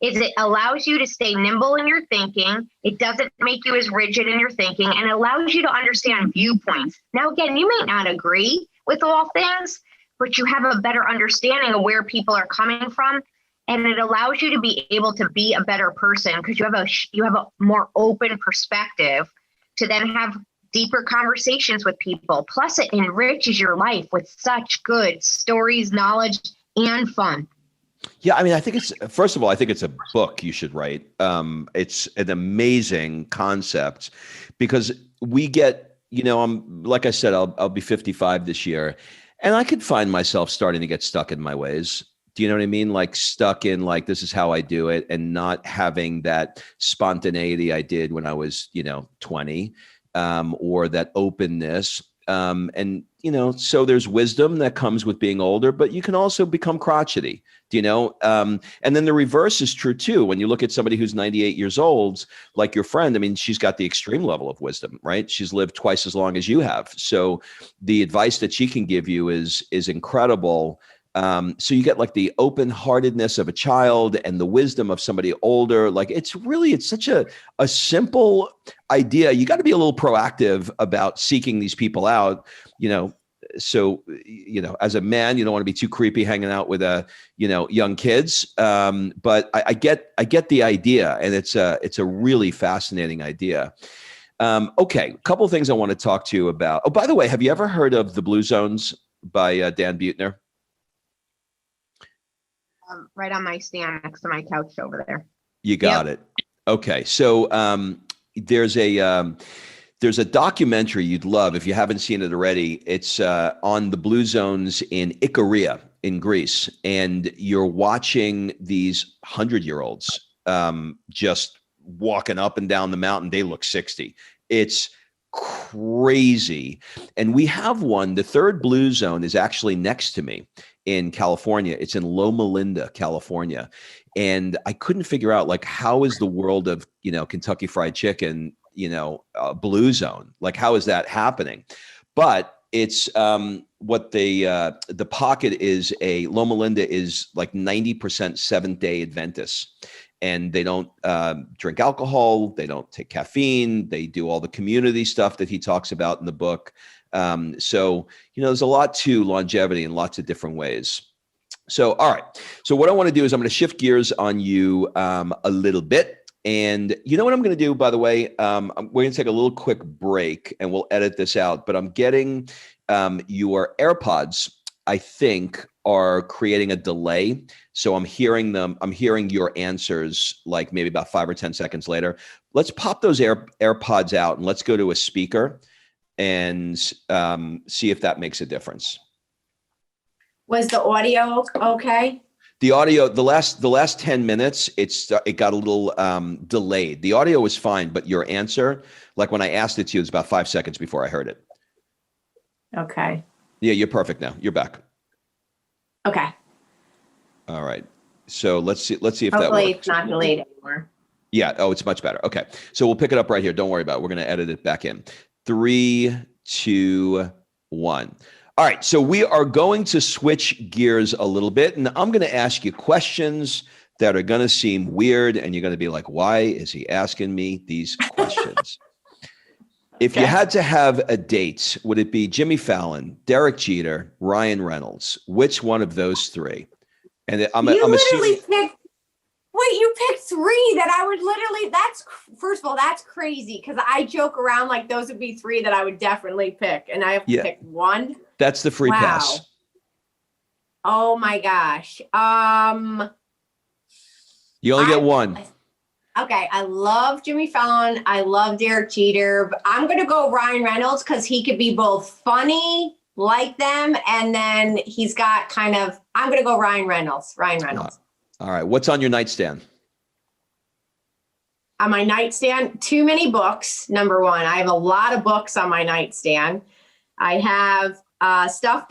is it allows you to stay nimble in your thinking. It doesn't make you as rigid in your thinking, and it allows you to understand viewpoints. Now, again, you may not agree with all things, but you have a better understanding of where people are coming from. And it allows you to be able to be a better person because you have a more open perspective to then have deeper conversations with people. Plus, it enriches your life with such good stories, knowledge, and fun. Yeah, I mean, I think it's a book you should write. It's an amazing concept because we get, like I said, I'll be 55 this year, and I could find myself starting to get stuck in my ways. Do you know what I mean? Like stuck in like, this is how I do it, and not having that spontaneity I did when I was, 20, or that openness. So there's wisdom that comes with being older, but you can also become crotchety, and then the reverse is true too. When you look at somebody who's 98 years old, like your friend, I mean, she's got the extreme level of wisdom, right? She's lived twice as long as you have. So the advice that she can give you is incredible. So you get like the open-heartedness of a child and the wisdom of somebody older. Like it's such a simple idea. You got to be a little proactive about seeking these people out, So, as a man, you don't want to be too creepy hanging out with young kids. But I get the idea, and it's a really fascinating idea. Okay. A couple of things I want to talk to you about. Oh, by the way, have you ever heard of The Blue Zones by Dan Buettner? Right on my stand next to my couch over there. You got it. Okay. So there's a documentary you'd love if you haven't seen it already. It's on the blue zones in Ikaria in Greece. And you're watching these 100-year-olds just walking up and down the mountain. They look 60. It's crazy. And we have one. The third blue zone is actually next to me in California. It's in Loma Linda, California. And I couldn't figure out, like, how is the world of, Kentucky Fried Chicken, blue zone? Like, how is that happening? But it's what the pocket is Loma Linda is like 90% Seventh-day Adventists. and they don't drink alcohol. They don't take caffeine. They do all the community stuff that he talks about in the book. So, there's a lot to longevity in lots of different ways. So, all right. So what I want to do is I'm going to shift gears on you a little bit. And you know what I'm going to do, by the way? We're going to take a little quick break and we'll edit this out. But I'm getting your AirPods, I think, are creating a delay. So I'm hearing your answers like maybe about 5 or 10 seconds later. Let's pop those AirPods out and let's go to a speaker and see if that makes a difference. Was the audio okay? The audio, the last 10 minutes, it got a little delayed. The audio was fine, but your answer, like when I asked it to you, it was about 5 seconds before I heard it. Okay. Yeah, you're perfect now. You're back. Okay. All right. So let's see if Hopefully that works. it's not delayed anymore. Yeah. Oh, it's much better. Okay. So we'll pick it up right here. Don't worry about it. We're going to edit it back in. 3, 2, 1. All right, so we are going to switch gears a little bit, and I'm going to ask you questions that are going to seem weird, and you're going to be like, why is he asking me these questions? If you had to have a date, would it be Jimmy Fallon, Derek Jeter, Ryan Reynolds? Which one of those three? And I'm assuming you picked 3 that I would literally, first of all, that's crazy because I joke around like those would be 3 that I would definitely pick, and I have to pick one. That's the free pass. Oh my gosh. You only get one. Okay. I love Jimmy Fallon. I love Derek Jeter. But I'm going to go Ryan Reynolds because he could be both funny like them. And then he's got I'm going to go Ryan Reynolds. All right. What's on your nightstand? On my nightstand, too many books. Number one, I have a lot of books on my nightstand. I have stuff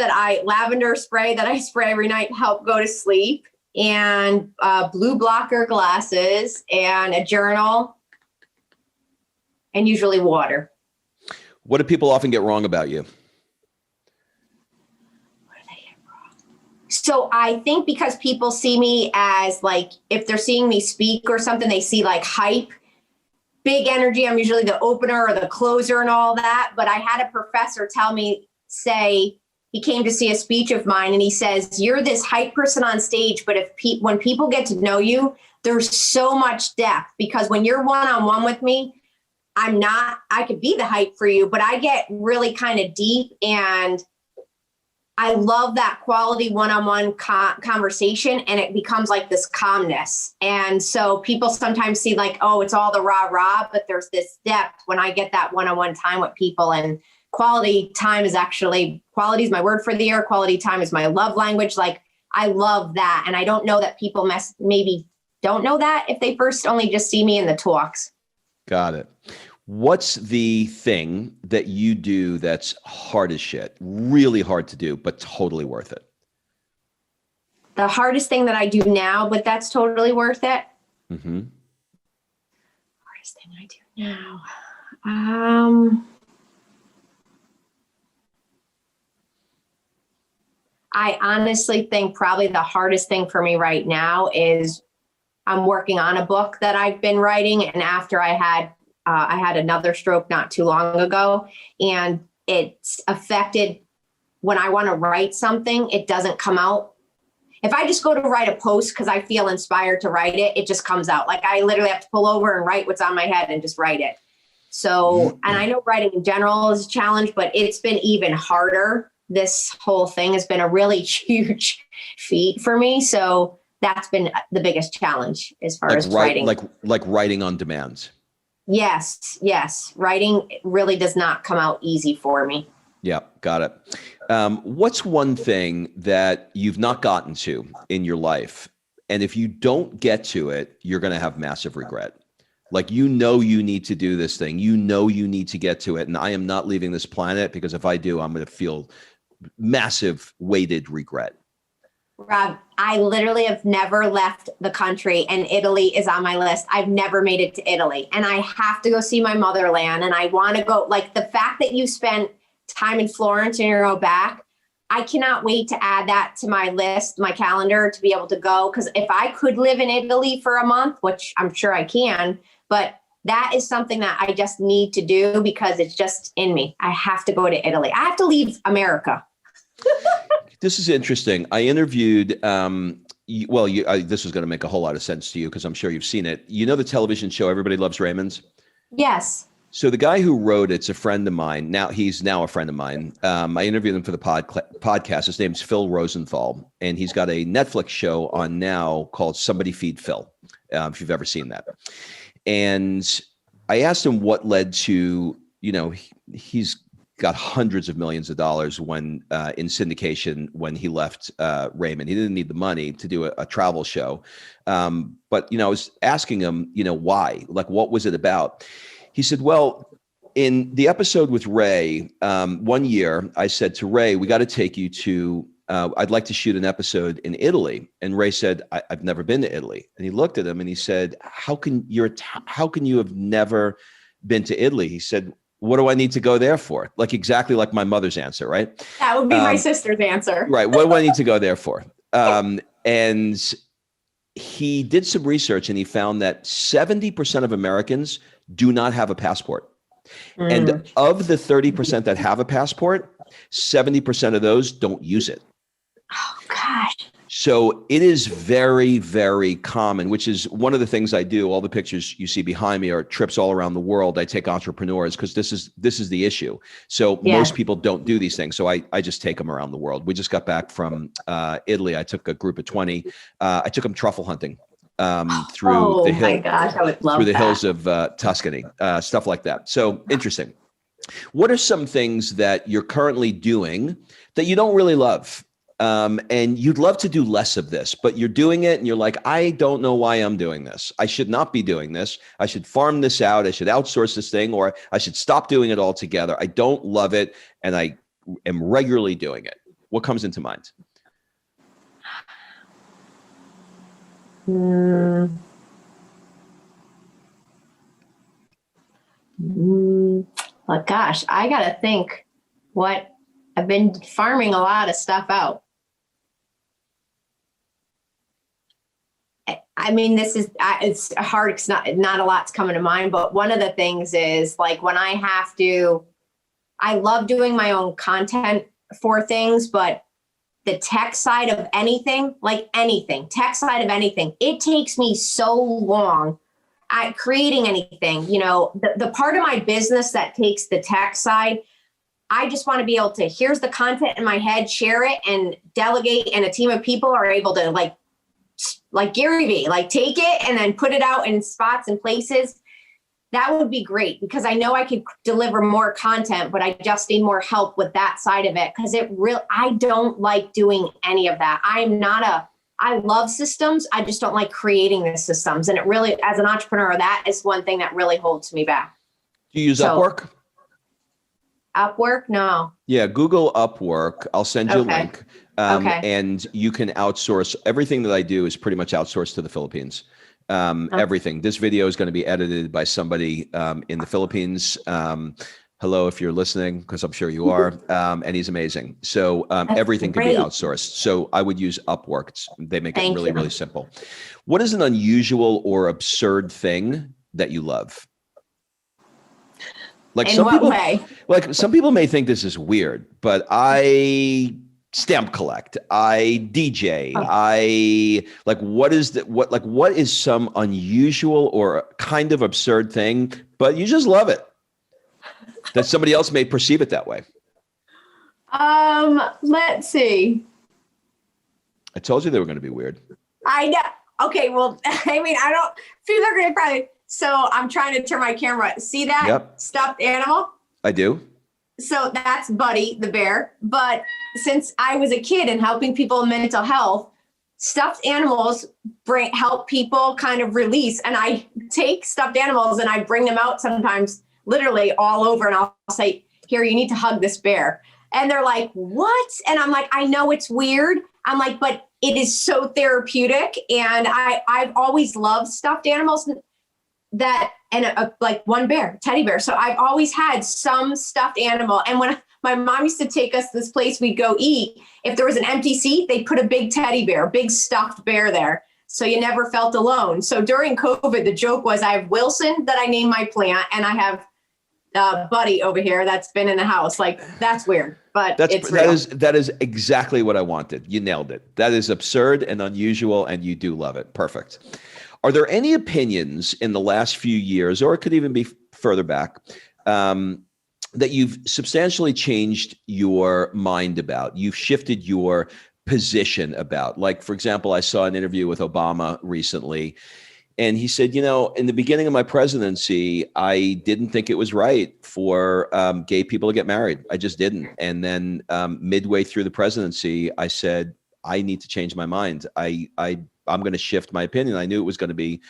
lavender spray that I spray every night to help go to sleep, and blue blocker glasses, and a journal, and usually water. What do people often get wrong about you? What do they get wrong? So I think because people see me as like, if they're seeing me speak or something, they see like hype, big energy. I'm usually the opener or the closer and all that. But I had a professor say he came to see a speech of mine, and he says, you're this hype person on stage, but when people get to know you, there's so much depth, because when you're one-on-one with me, I could be the hype for you, but I get really kind of deep, and I love that quality one-on-one conversation, and it becomes like this calmness. And so people sometimes see like, oh, it's all the rah-rah, but there's this depth when I get that one-on-one time with people. And quality time is quality is my word for the year. Quality time is my love language. Like, I love that. And I don't know that people maybe don't know that if they first only just see me in the talks. Got it. What's the thing that you do that's hard as shit, really hard to do, but totally worth it? The hardest thing that I do now, but that's totally worth it. Mm-hmm. Hardest thing I do now. I honestly think probably the hardest thing for me right now is I'm working on a book that I've been writing. And after I had another stroke not too long ago, and it's affected when I want to write something, it doesn't come out. If I just go to write a post because I feel inspired to write it, it just comes out. Like, I literally have to pull over and write what's on my head and just write it. So, and I know writing in general is a challenge, but it's been even harder. This whole thing has been a really huge feat for me. So that's been the biggest challenge as far as writing. Like writing on demand. Yes. Writing really does not come out easy for me. Yeah, got it. What's one thing that you've not gotten to in your life, and if you don't get to it, you're going to have massive regret? Like, you need to do this thing. You need to get to it. And I am not leaving this planet, because if I do, I'm going to feel massive weighted regret. Rob, I literally have never left the country, and Italy is on my list. I've never made it to Italy, and I have to go see my motherland, and I want to go. Like, the fact that you spent time in Florence and you're back, I cannot wait to add that to my list, my calendar, to be able to go. Because if I could live in Italy for a month, which I'm sure I can, but that is something that I just need to do because it's just in me. I have to go to Italy. I have to leave America. This is interesting. I interviewed, this is going to make a whole lot of sense to you because I'm sure you've seen it. You know the television show Everybody Loves Raymond's? Yes. So the guy who wrote it's a friend of mine. He's now a friend of mine. I interviewed him for the podcast. His name's Phil Rosenthal, and he's got a Netflix show on now called Somebody Feed Phil, if you've ever seen that. And I asked him what led to, he's got hundreds of millions of dollars when in syndication when he left Raymond. He didn't need the money to do a travel show. But, I was asking him, why? Like, what was it about? He said, well, in the episode with Ray, one year, I said to Ray, we got to take you to, I'd like to shoot an episode in Italy. And Ray said, I've never been to Italy. And he looked at him and he said, how can you have never been to Italy? He said, what do I need to go there for? Like exactly like my mother's answer, right? That would be my sister's answer. Right. What do I need to go there for? And he did some research and he found that 70% of Americans do not have a passport. And of the 30% that have a passport, 70% of those don't use it. Oh, gosh. So it is very, very common, which is one of the things I do. All the pictures you see behind me are trips all around the world. I take entrepreneurs because this is the issue. So most people don't do these things. So I just take them around the world. We just got back from Italy. I took a group of 20. I took them truffle hunting through the hill. Oh my gosh, I would love through the hills of Tuscany, stuff like that. So interesting. What are some things that you're currently doing that you don't really love? And you'd love to do less of this, but you're doing it and you're like, I don't know why I'm doing this. I should not be doing this. I should farm this out. I should outsource this thing, or I should stop doing it altogether. I don't love it. And I am regularly doing it. What comes into mind? Well, gosh, I got to think what I've been farming a lot of stuff out. I mean, it's hard. It's not a lot's coming to mind, but one of the things is like when I love doing my own content for things, but the tech side of anything, tech side of anything, it takes me so long at creating anything, the part of my business that takes the tech side, I just want to be able to, here's the content in my head, share it and delegate. And a team of people are able to like Gary Vee, take it and then put it out in spots and places. That would be great because I know I could deliver more content, but I just need more help with that side of it. Cause I don't like doing any of that. I love systems. I just don't like creating the systems. And it really, as an entrepreneur, that is one thing that really holds me back. Do you use Upwork? Upwork? No. Yeah. Google Upwork. I'll send you a link. And you can outsource. Everything that I do is pretty much outsourced to the Philippines. Everything. This video is going to be edited by somebody in the Philippines. Hello, if you're listening, because I'm sure you are. And he's amazing. So everything can be outsourced. So I would use Upwork. They make it really, really simple. What is an unusual or absurd thing that you love? Some people may think this is weird, but I stamp collect, I DJ, what is some unusual or kind of absurd thing, but you just love it that somebody else may perceive it that way? Let's see. I told you they were going to be weird. I know. Okay. Well, I mean, people are going to probably, so I'm trying to turn my camera. See that stuffed animal? I do. So that's Buddy the bear. But since I was a kid and helping people in mental health, stuffed animals help people kind of release. And I take stuffed animals and I bring them out sometimes literally all over. And I'll say, here, you need to hug this bear. And they're like, what? And I'm like, I know it's weird. I'm like, but it is so therapeutic. And I've always loved stuffed animals like one bear, teddy bear. So I've always had some stuffed animal. And when My mom used to take us to this place we'd go eat. If there was an empty seat, they'd put a big teddy bear, big stuffed bear there. So you never felt alone. So during COVID, the joke was I have Wilson that I named my plant, and I have Buddy over here that's been in the house. Like, that's weird, but it's real. That is exactly what I wanted. You nailed it. That is absurd and unusual, and you do love it. Perfect. Are there any opinions in the last few years, or it could even be further back, that you've substantially changed your mind about? You've shifted your position about? Like, for example, I saw an interview with Obama recently, and he said, in the beginning of my presidency, I didn't think it was right for gay people to get married. I just didn't. And then midway through the presidency, I said, I need to change my mind. I'm going to shift my opinion. I knew it was going to be,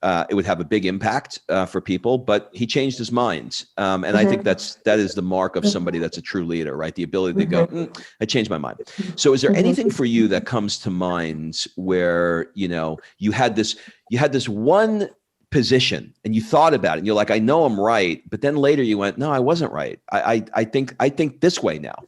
it would have a big impact for people, but he changed his mind. And I think that is the mark of somebody that's a true leader, right? The ability to go, I changed my mind. So is there anything for you that comes to mind where, you had this one position and you thought about it and you're like, I know I'm right. But then later you went, no, I wasn't right. I think this way now.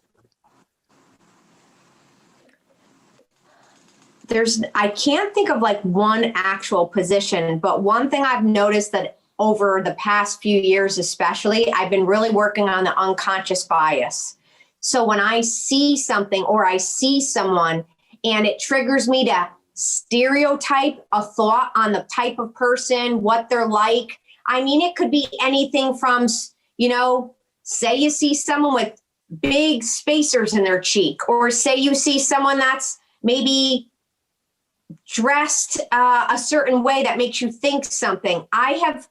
I can't think of like one actual position, but one thing I've noticed that over the past few years, especially, I've been really working on the unconscious bias. So when I see something or I see someone and it triggers me to stereotype a thought on the type of person, what they're like. I mean, it could be anything from, say you see someone with big spacers in their cheek, or say you see someone that's maybe dressed a certain way that makes you think something. I have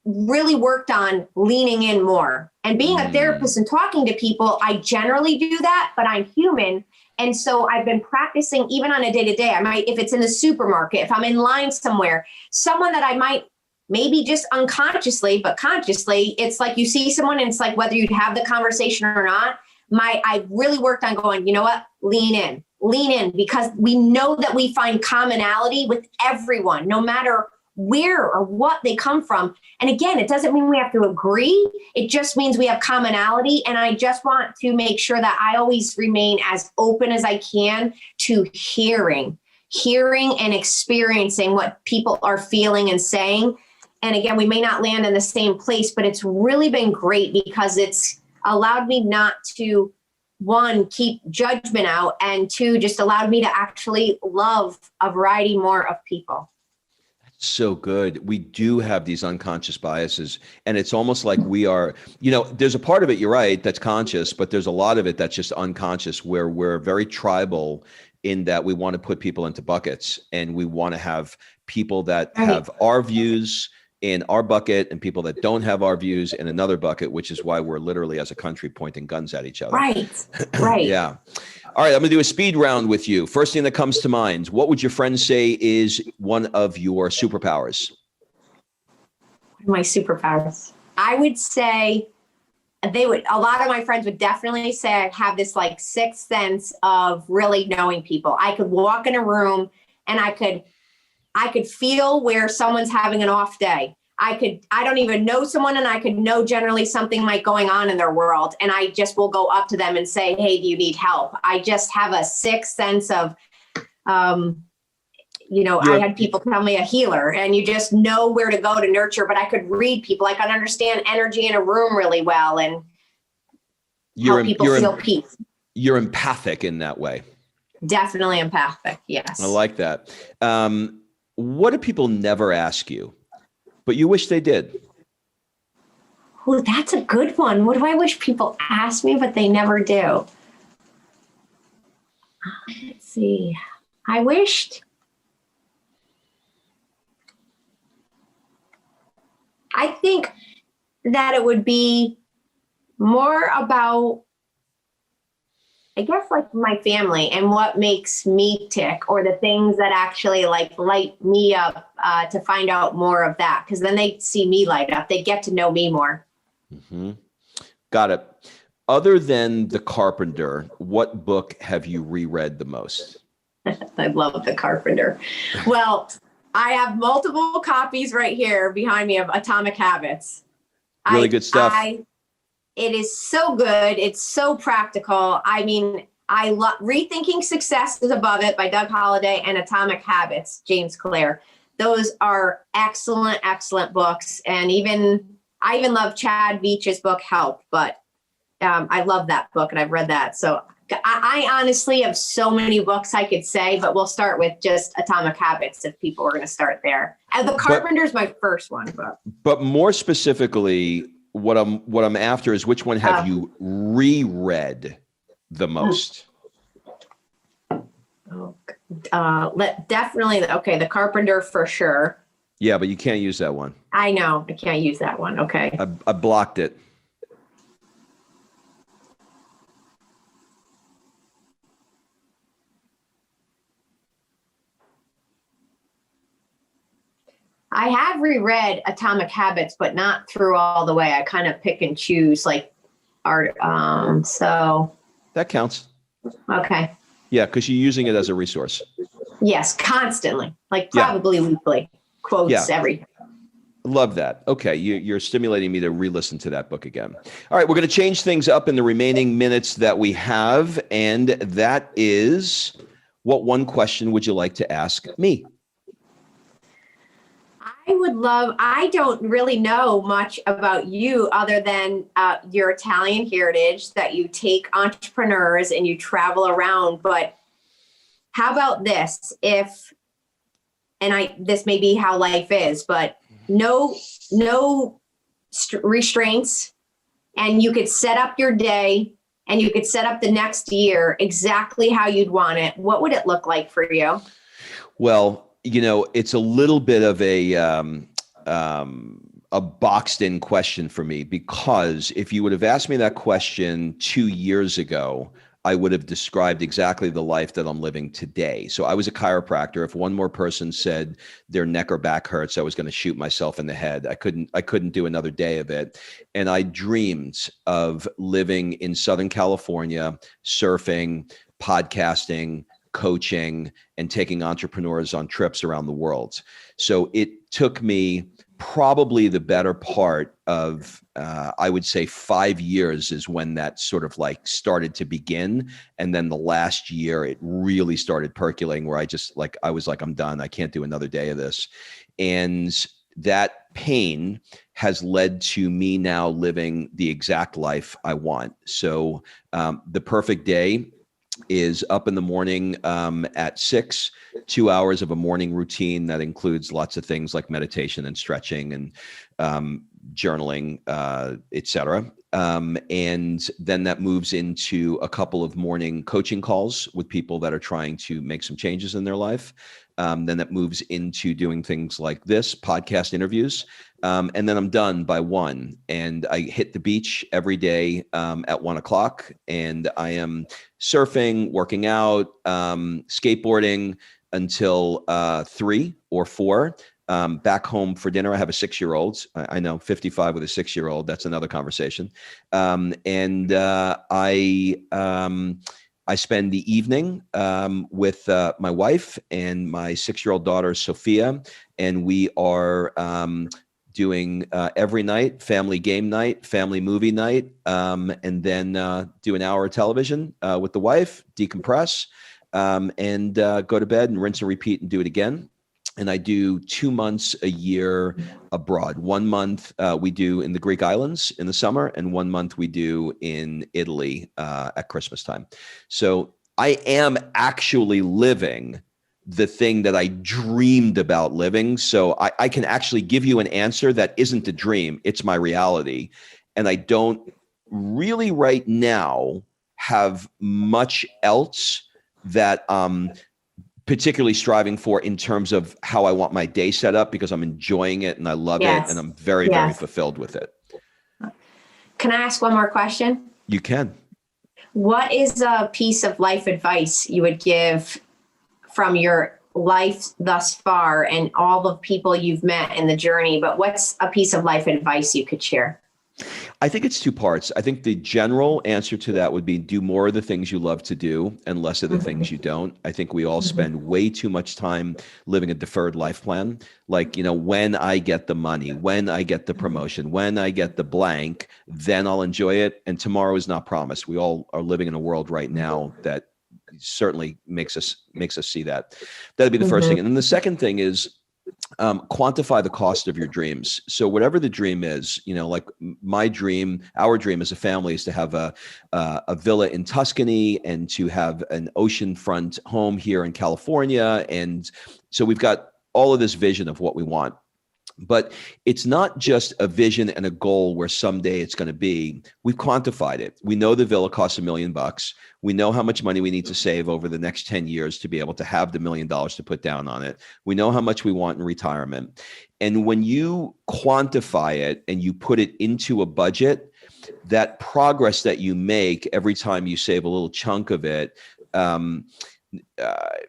really worked on leaning in more and being a therapist and talking to people. I generally do that, but I'm human. And so I've been practicing even on a day-to-day. I might, if it's in the supermarket, if I'm in line somewhere, someone that I might maybe just unconsciously, but consciously, it's like you see someone and it's like whether you'd have the conversation or not, I've really worked on going, you know what, lean in, because we know that we find commonality with everyone, no matter where or what they come from. And again, it doesn't mean we have to agree. It just means we have commonality. And I just want to make sure that I always remain as open as I can to hearing and experiencing what people are feeling and saying. And again, we may not land in the same place, but it's really been great because it's allowed me not to, one, keep judgment out, and two, just allowed me to actually love a variety more of people. So good. We do have these unconscious biases, and it's almost like we are, there's a part of it, you're right, that's conscious, but there's a lot of it that's just unconscious, where we're very tribal in that we want to put people into buckets, and we want to have people that have our views in our bucket and people that don't have our views in another bucket, which is why we're literally as a country pointing guns at each other. Right. Yeah. All right, I'm going to do a speed round with you. First thing that comes to mind, what would your friends say is one of your superpowers? My superpowers. I would say a lot of my friends would definitely say I have this like sixth sense of really knowing people. I could walk in a room and I could feel where someone's having an off day. I don't even know someone, and I could know generally something like going on in their world. And I just will go up to them and say, hey, do you need help? I just have a sixth sense of, I had people tell me a healer, and you just know where to go to nurture, but I could read people. I can understand energy in a room really well and help people feel peace. You're empathic in that way. Definitely empathic. Yes. I like that. What do people never ask you, but you wish they did? Oh, that's a good one. What do I wish people ask me, but they never do? Let's see. I think that it would be more about, I guess, like my family and what makes me tick, or the things that actually like light me up, to find out more of that. Because then they see me light up. They get to know me more. Mm-hmm. Got it. Other than The Carpenter, what book have you reread the most? I love The Carpenter. Well, I have multiple copies right here behind me of Atomic Habits. Really good stuff. It is so good. It's so practical. I mean, I love Rethinking Success is Above It by Doug Holliday and Atomic Habits, James Clear. Those are excellent, excellent books. And I even love Chad Veach's book, Help, but I love that book and I've read that. So I honestly have so many books I could say, but we'll start with just Atomic Habits if people were going to start there. And The Carpenter's my first one. But more specifically, what I'm after is which one have you reread the most? Definitely. Okay. The Carpenter for sure. Yeah, but you can't use that one. I know. I can't use that one. Okay. I blocked it. I have reread Atomic Habits, but not through all the way. I kind of pick and choose like art. So that counts. Okay. Yeah, because you're using it as a resource. Yes, constantly, like probably weekly, quotes, everything. Love that. Okay, you're stimulating me to re-listen to that book again. All right, we're going to change things up in the remaining minutes that we have, and that is, what one question would you like to ask me? I don't really know much about you other than your Italian heritage, that you take entrepreneurs and you travel around. But how about this? This may be how life is, but no restraints, and you could set up your day and you could set up the next year exactly how you'd want it. What would it look like for you? Well, it's a little bit of a boxed in question for me, because if you would have asked me that question 2 years ago, I would have described exactly the life that I'm living today. So I was a chiropractor. If one more person said their neck or back hurts, I was going to shoot myself in the head. I couldn't do another day of it. And I dreamed of living in Southern California, surfing, podcasting, coaching, and taking entrepreneurs on trips around the world. So it took me probably the better part of, I would say 5 years is when that sort of like started to begin. And then the last year, it really started percolating, where I was like, I'm done. I can't do another day of this. And that pain has led to me now living the exact life I want. So the perfect day is up in the morning at 6, 2 hours of a morning routine that includes lots of things like meditation and stretching and journaling, etc. And then that moves into a couple of morning coaching calls with people that are trying to make some changes in their life. Then that moves into doing things like this, podcast interviews. And then I'm done by 1. And I hit the beach every day at 1 o'clock. And I am surfing, working out, skateboarding until 3 or 4. Back home for dinner. I have a 6-year-old. I know, 55 with a 6-year-old. That's another conversation. And I spend the evening with my wife and my 6-year-old daughter, Sophia, and we are doing every night, family game night, family movie night, and then do an hour of television with the wife, decompress, and go to bed and rinse and repeat and do it again. And I do 2 months a year abroad. 1 month we do in the Greek islands in the summer, and 1 month we do in Italy at Christmas time. So I am actually living the thing that I dreamed about living. So I can actually give you an answer that isn't a dream. It's my reality. And I don't really right now have much else that particularly striving for in terms of how I want my day set up, because I'm enjoying it and I love it, and I'm very, very fulfilled with it. Can I ask one more question? You can. What is a piece of life advice you would give from your life thus far and all the people you've met in the journey? But what's a piece of life advice you could share? I think it's two parts. I think the general answer to that would be do more of the things you love to do and less of the things you don't. I think we all spend way too much time living a deferred life plan. Like, when I get the money, when I get the promotion, when I get the blank, then I'll enjoy it. And tomorrow is not promised. We all are living in a world right now that certainly makes us see that. That'd be the first thing. And then the second thing is, quantify the cost of your dreams. So whatever the dream is, like our dream as a family is to have a villa in Tuscany and to have an oceanfront home here in California. And so we've got all of this vision of what we want. But it's not just a vision and a goal where someday it's going to be. We've quantified it. We know the villa costs $1 million. We know how much money we need to save over the next 10 years to be able to have the $1 million to put down on it. We know how much we want in retirement. And when you quantify it and you put it into a budget, that progress that you make every time you save a little chunk of it,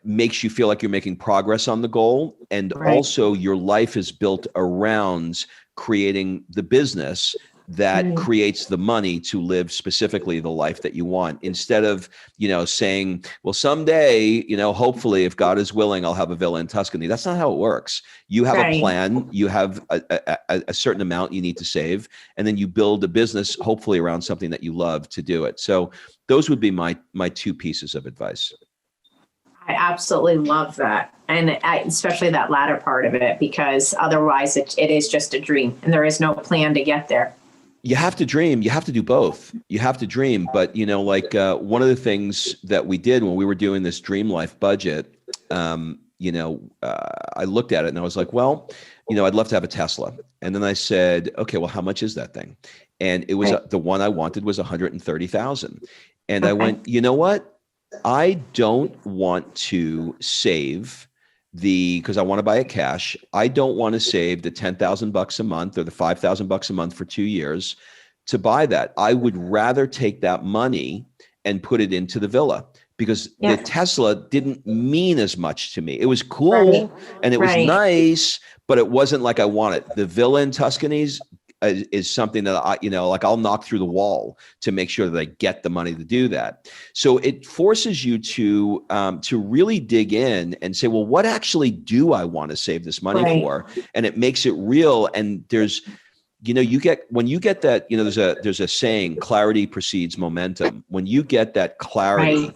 makes you feel like you're making progress on the goal. And also your life is built around creating the business that creates the money to live specifically the life that you want, instead of, saying, well, someday, hopefully if God is willing, I'll have a villa in Tuscany. That's not how it works. You have a plan, you have a certain amount you need to save, and then you build a business, hopefully around something that you love to do it. So those would be my two pieces of advice. I absolutely love that. And especially that latter part of it, because otherwise it is just a dream and there is no plan to get there. You have to dream. You have to do both. You have to dream. But, one of the things that we did when we were doing this Dream Life budget, I looked at it and I was like, well, I'd love to have a Tesla. And then I said, okay, well, how much is that thing? And it was the one I wanted was 130,000. And I went, you know what? I don't want to save because I want to buy it cash. I don't want to save the $10,000 a month or the $5,000 a month for 2 years to buy that. I would rather take that money and put it into the villa, because the Tesla didn't mean as much to me. It was cool and it was nice, but it wasn't like I wanted. The villa in Tuscany is something that I'll knock through the wall to make sure that I get the money to do that. So it forces you to really dig in and say, well, what actually do I want to save this money for? And it makes it real. And there's, when you get that, there's a saying, clarity precedes momentum. When you get that clarity,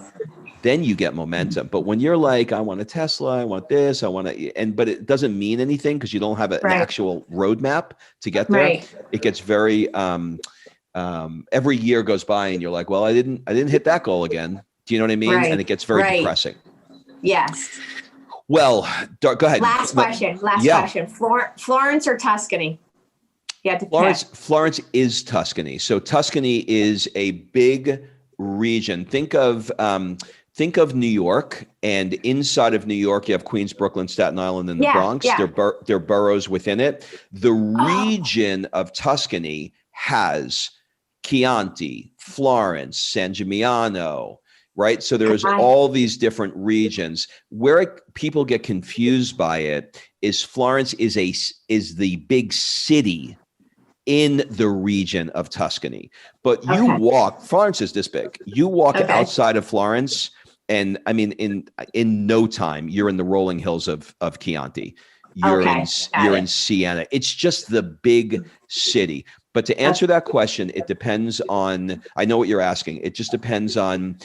then you get momentum. But when you're like, I want a Tesla, I want this, but it doesn't mean anything because you don't have an actual roadmap to get there. It gets very, every year goes by and you're like, well, I didn't hit that goal again. Do you know what I mean? And it gets very depressing. Yes. Well, go ahead. Last question. Florence or Tuscany? You have to pick. Florence is Tuscany. So Tuscany is a big region. Think of New York, and inside of New York, you have Queens, Brooklyn, Staten Island, and the Bronx. They're boroughs within it. The region of Tuscany has Chianti, Florence, San Gimignano, right? So there's all these different regions. Where people get confused by it is Florence is the big city in the region of Tuscany. But you walk, Florence is this big. You walk outside of Florence, and I mean, in no time, you're in the rolling hills of Chianti. You're in Siena. It's just the big city. But to answer that question, it depends on, I know what you're asking. It just depends on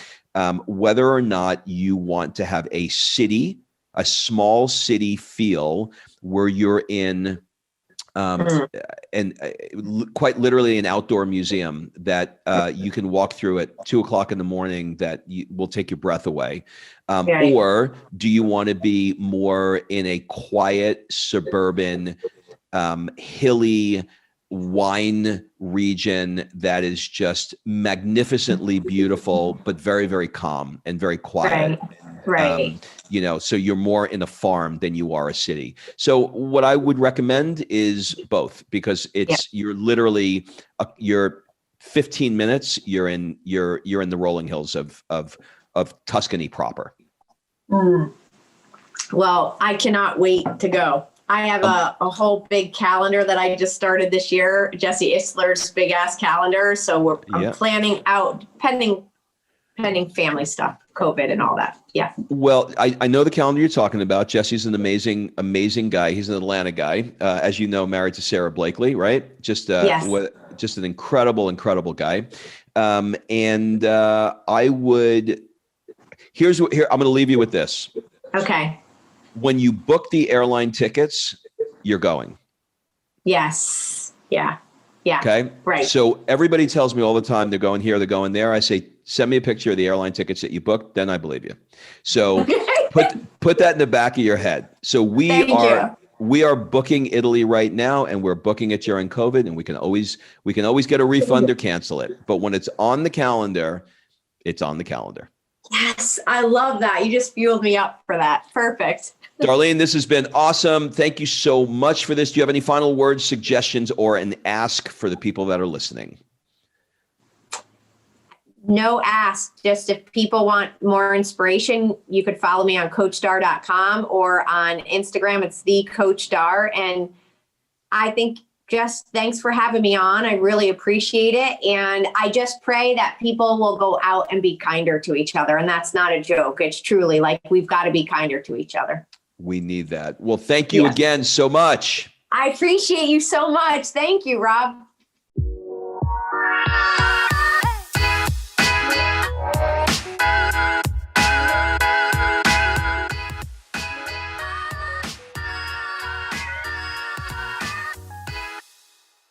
whether or not you want to have a small city feel where you're in and quite literally an outdoor museum that you can walk through at 2:00 in the morning that will take your breath away. Or do you want to be more in a quiet, suburban, hilly wine region that is just magnificently beautiful, but very, very calm and very quiet? So you're more in a farm than you are a city. So what I would recommend is both, because you're literally you're 15 minutes, you're in the rolling hills of Tuscany proper. Well, I cannot wait to go. I have a whole big calendar that I just started this year, Jesse Isler's big ass calendar. So I'm planning out pending family stuff, COVID and all that. Yeah. Well, I know the calendar you're talking about. Jesse's an amazing, amazing guy. He's an Atlanta guy, as you know, married to Sarah Blakely, right? Just an incredible, incredible guy. And I would. I'm going to leave you with this. Okay. When you book the airline tickets, you're going. Yes. Yeah. Yeah. Okay. Right. So everybody tells me all the time they're going here, they're going there. I say, send me a picture of the airline tickets that you booked, then I believe you. So put that in the back of your head. So we are booking Italy right now, and we're booking it during COVID, and we can always get a refund or cancel it. But when it's on the calendar, it's on the calendar. Yes, I love that. You just fueled me up for that. Perfect. Darleen, this has been awesome. Thank you so much for this. Do you have any final words, suggestions, or an ask for the people that are listening? No ask. Just if people want more inspiration, you could follow me on coachdar.com or on Instagram. It's the Coach Dar. And I think just thanks for having me on. I really appreciate it. And I just pray that people will go out and be kinder to each other. And that's not a joke. It's truly like we've got to be kinder to each other. We need that. Well, thank you again so much. I appreciate you so much. Thank you, Rob.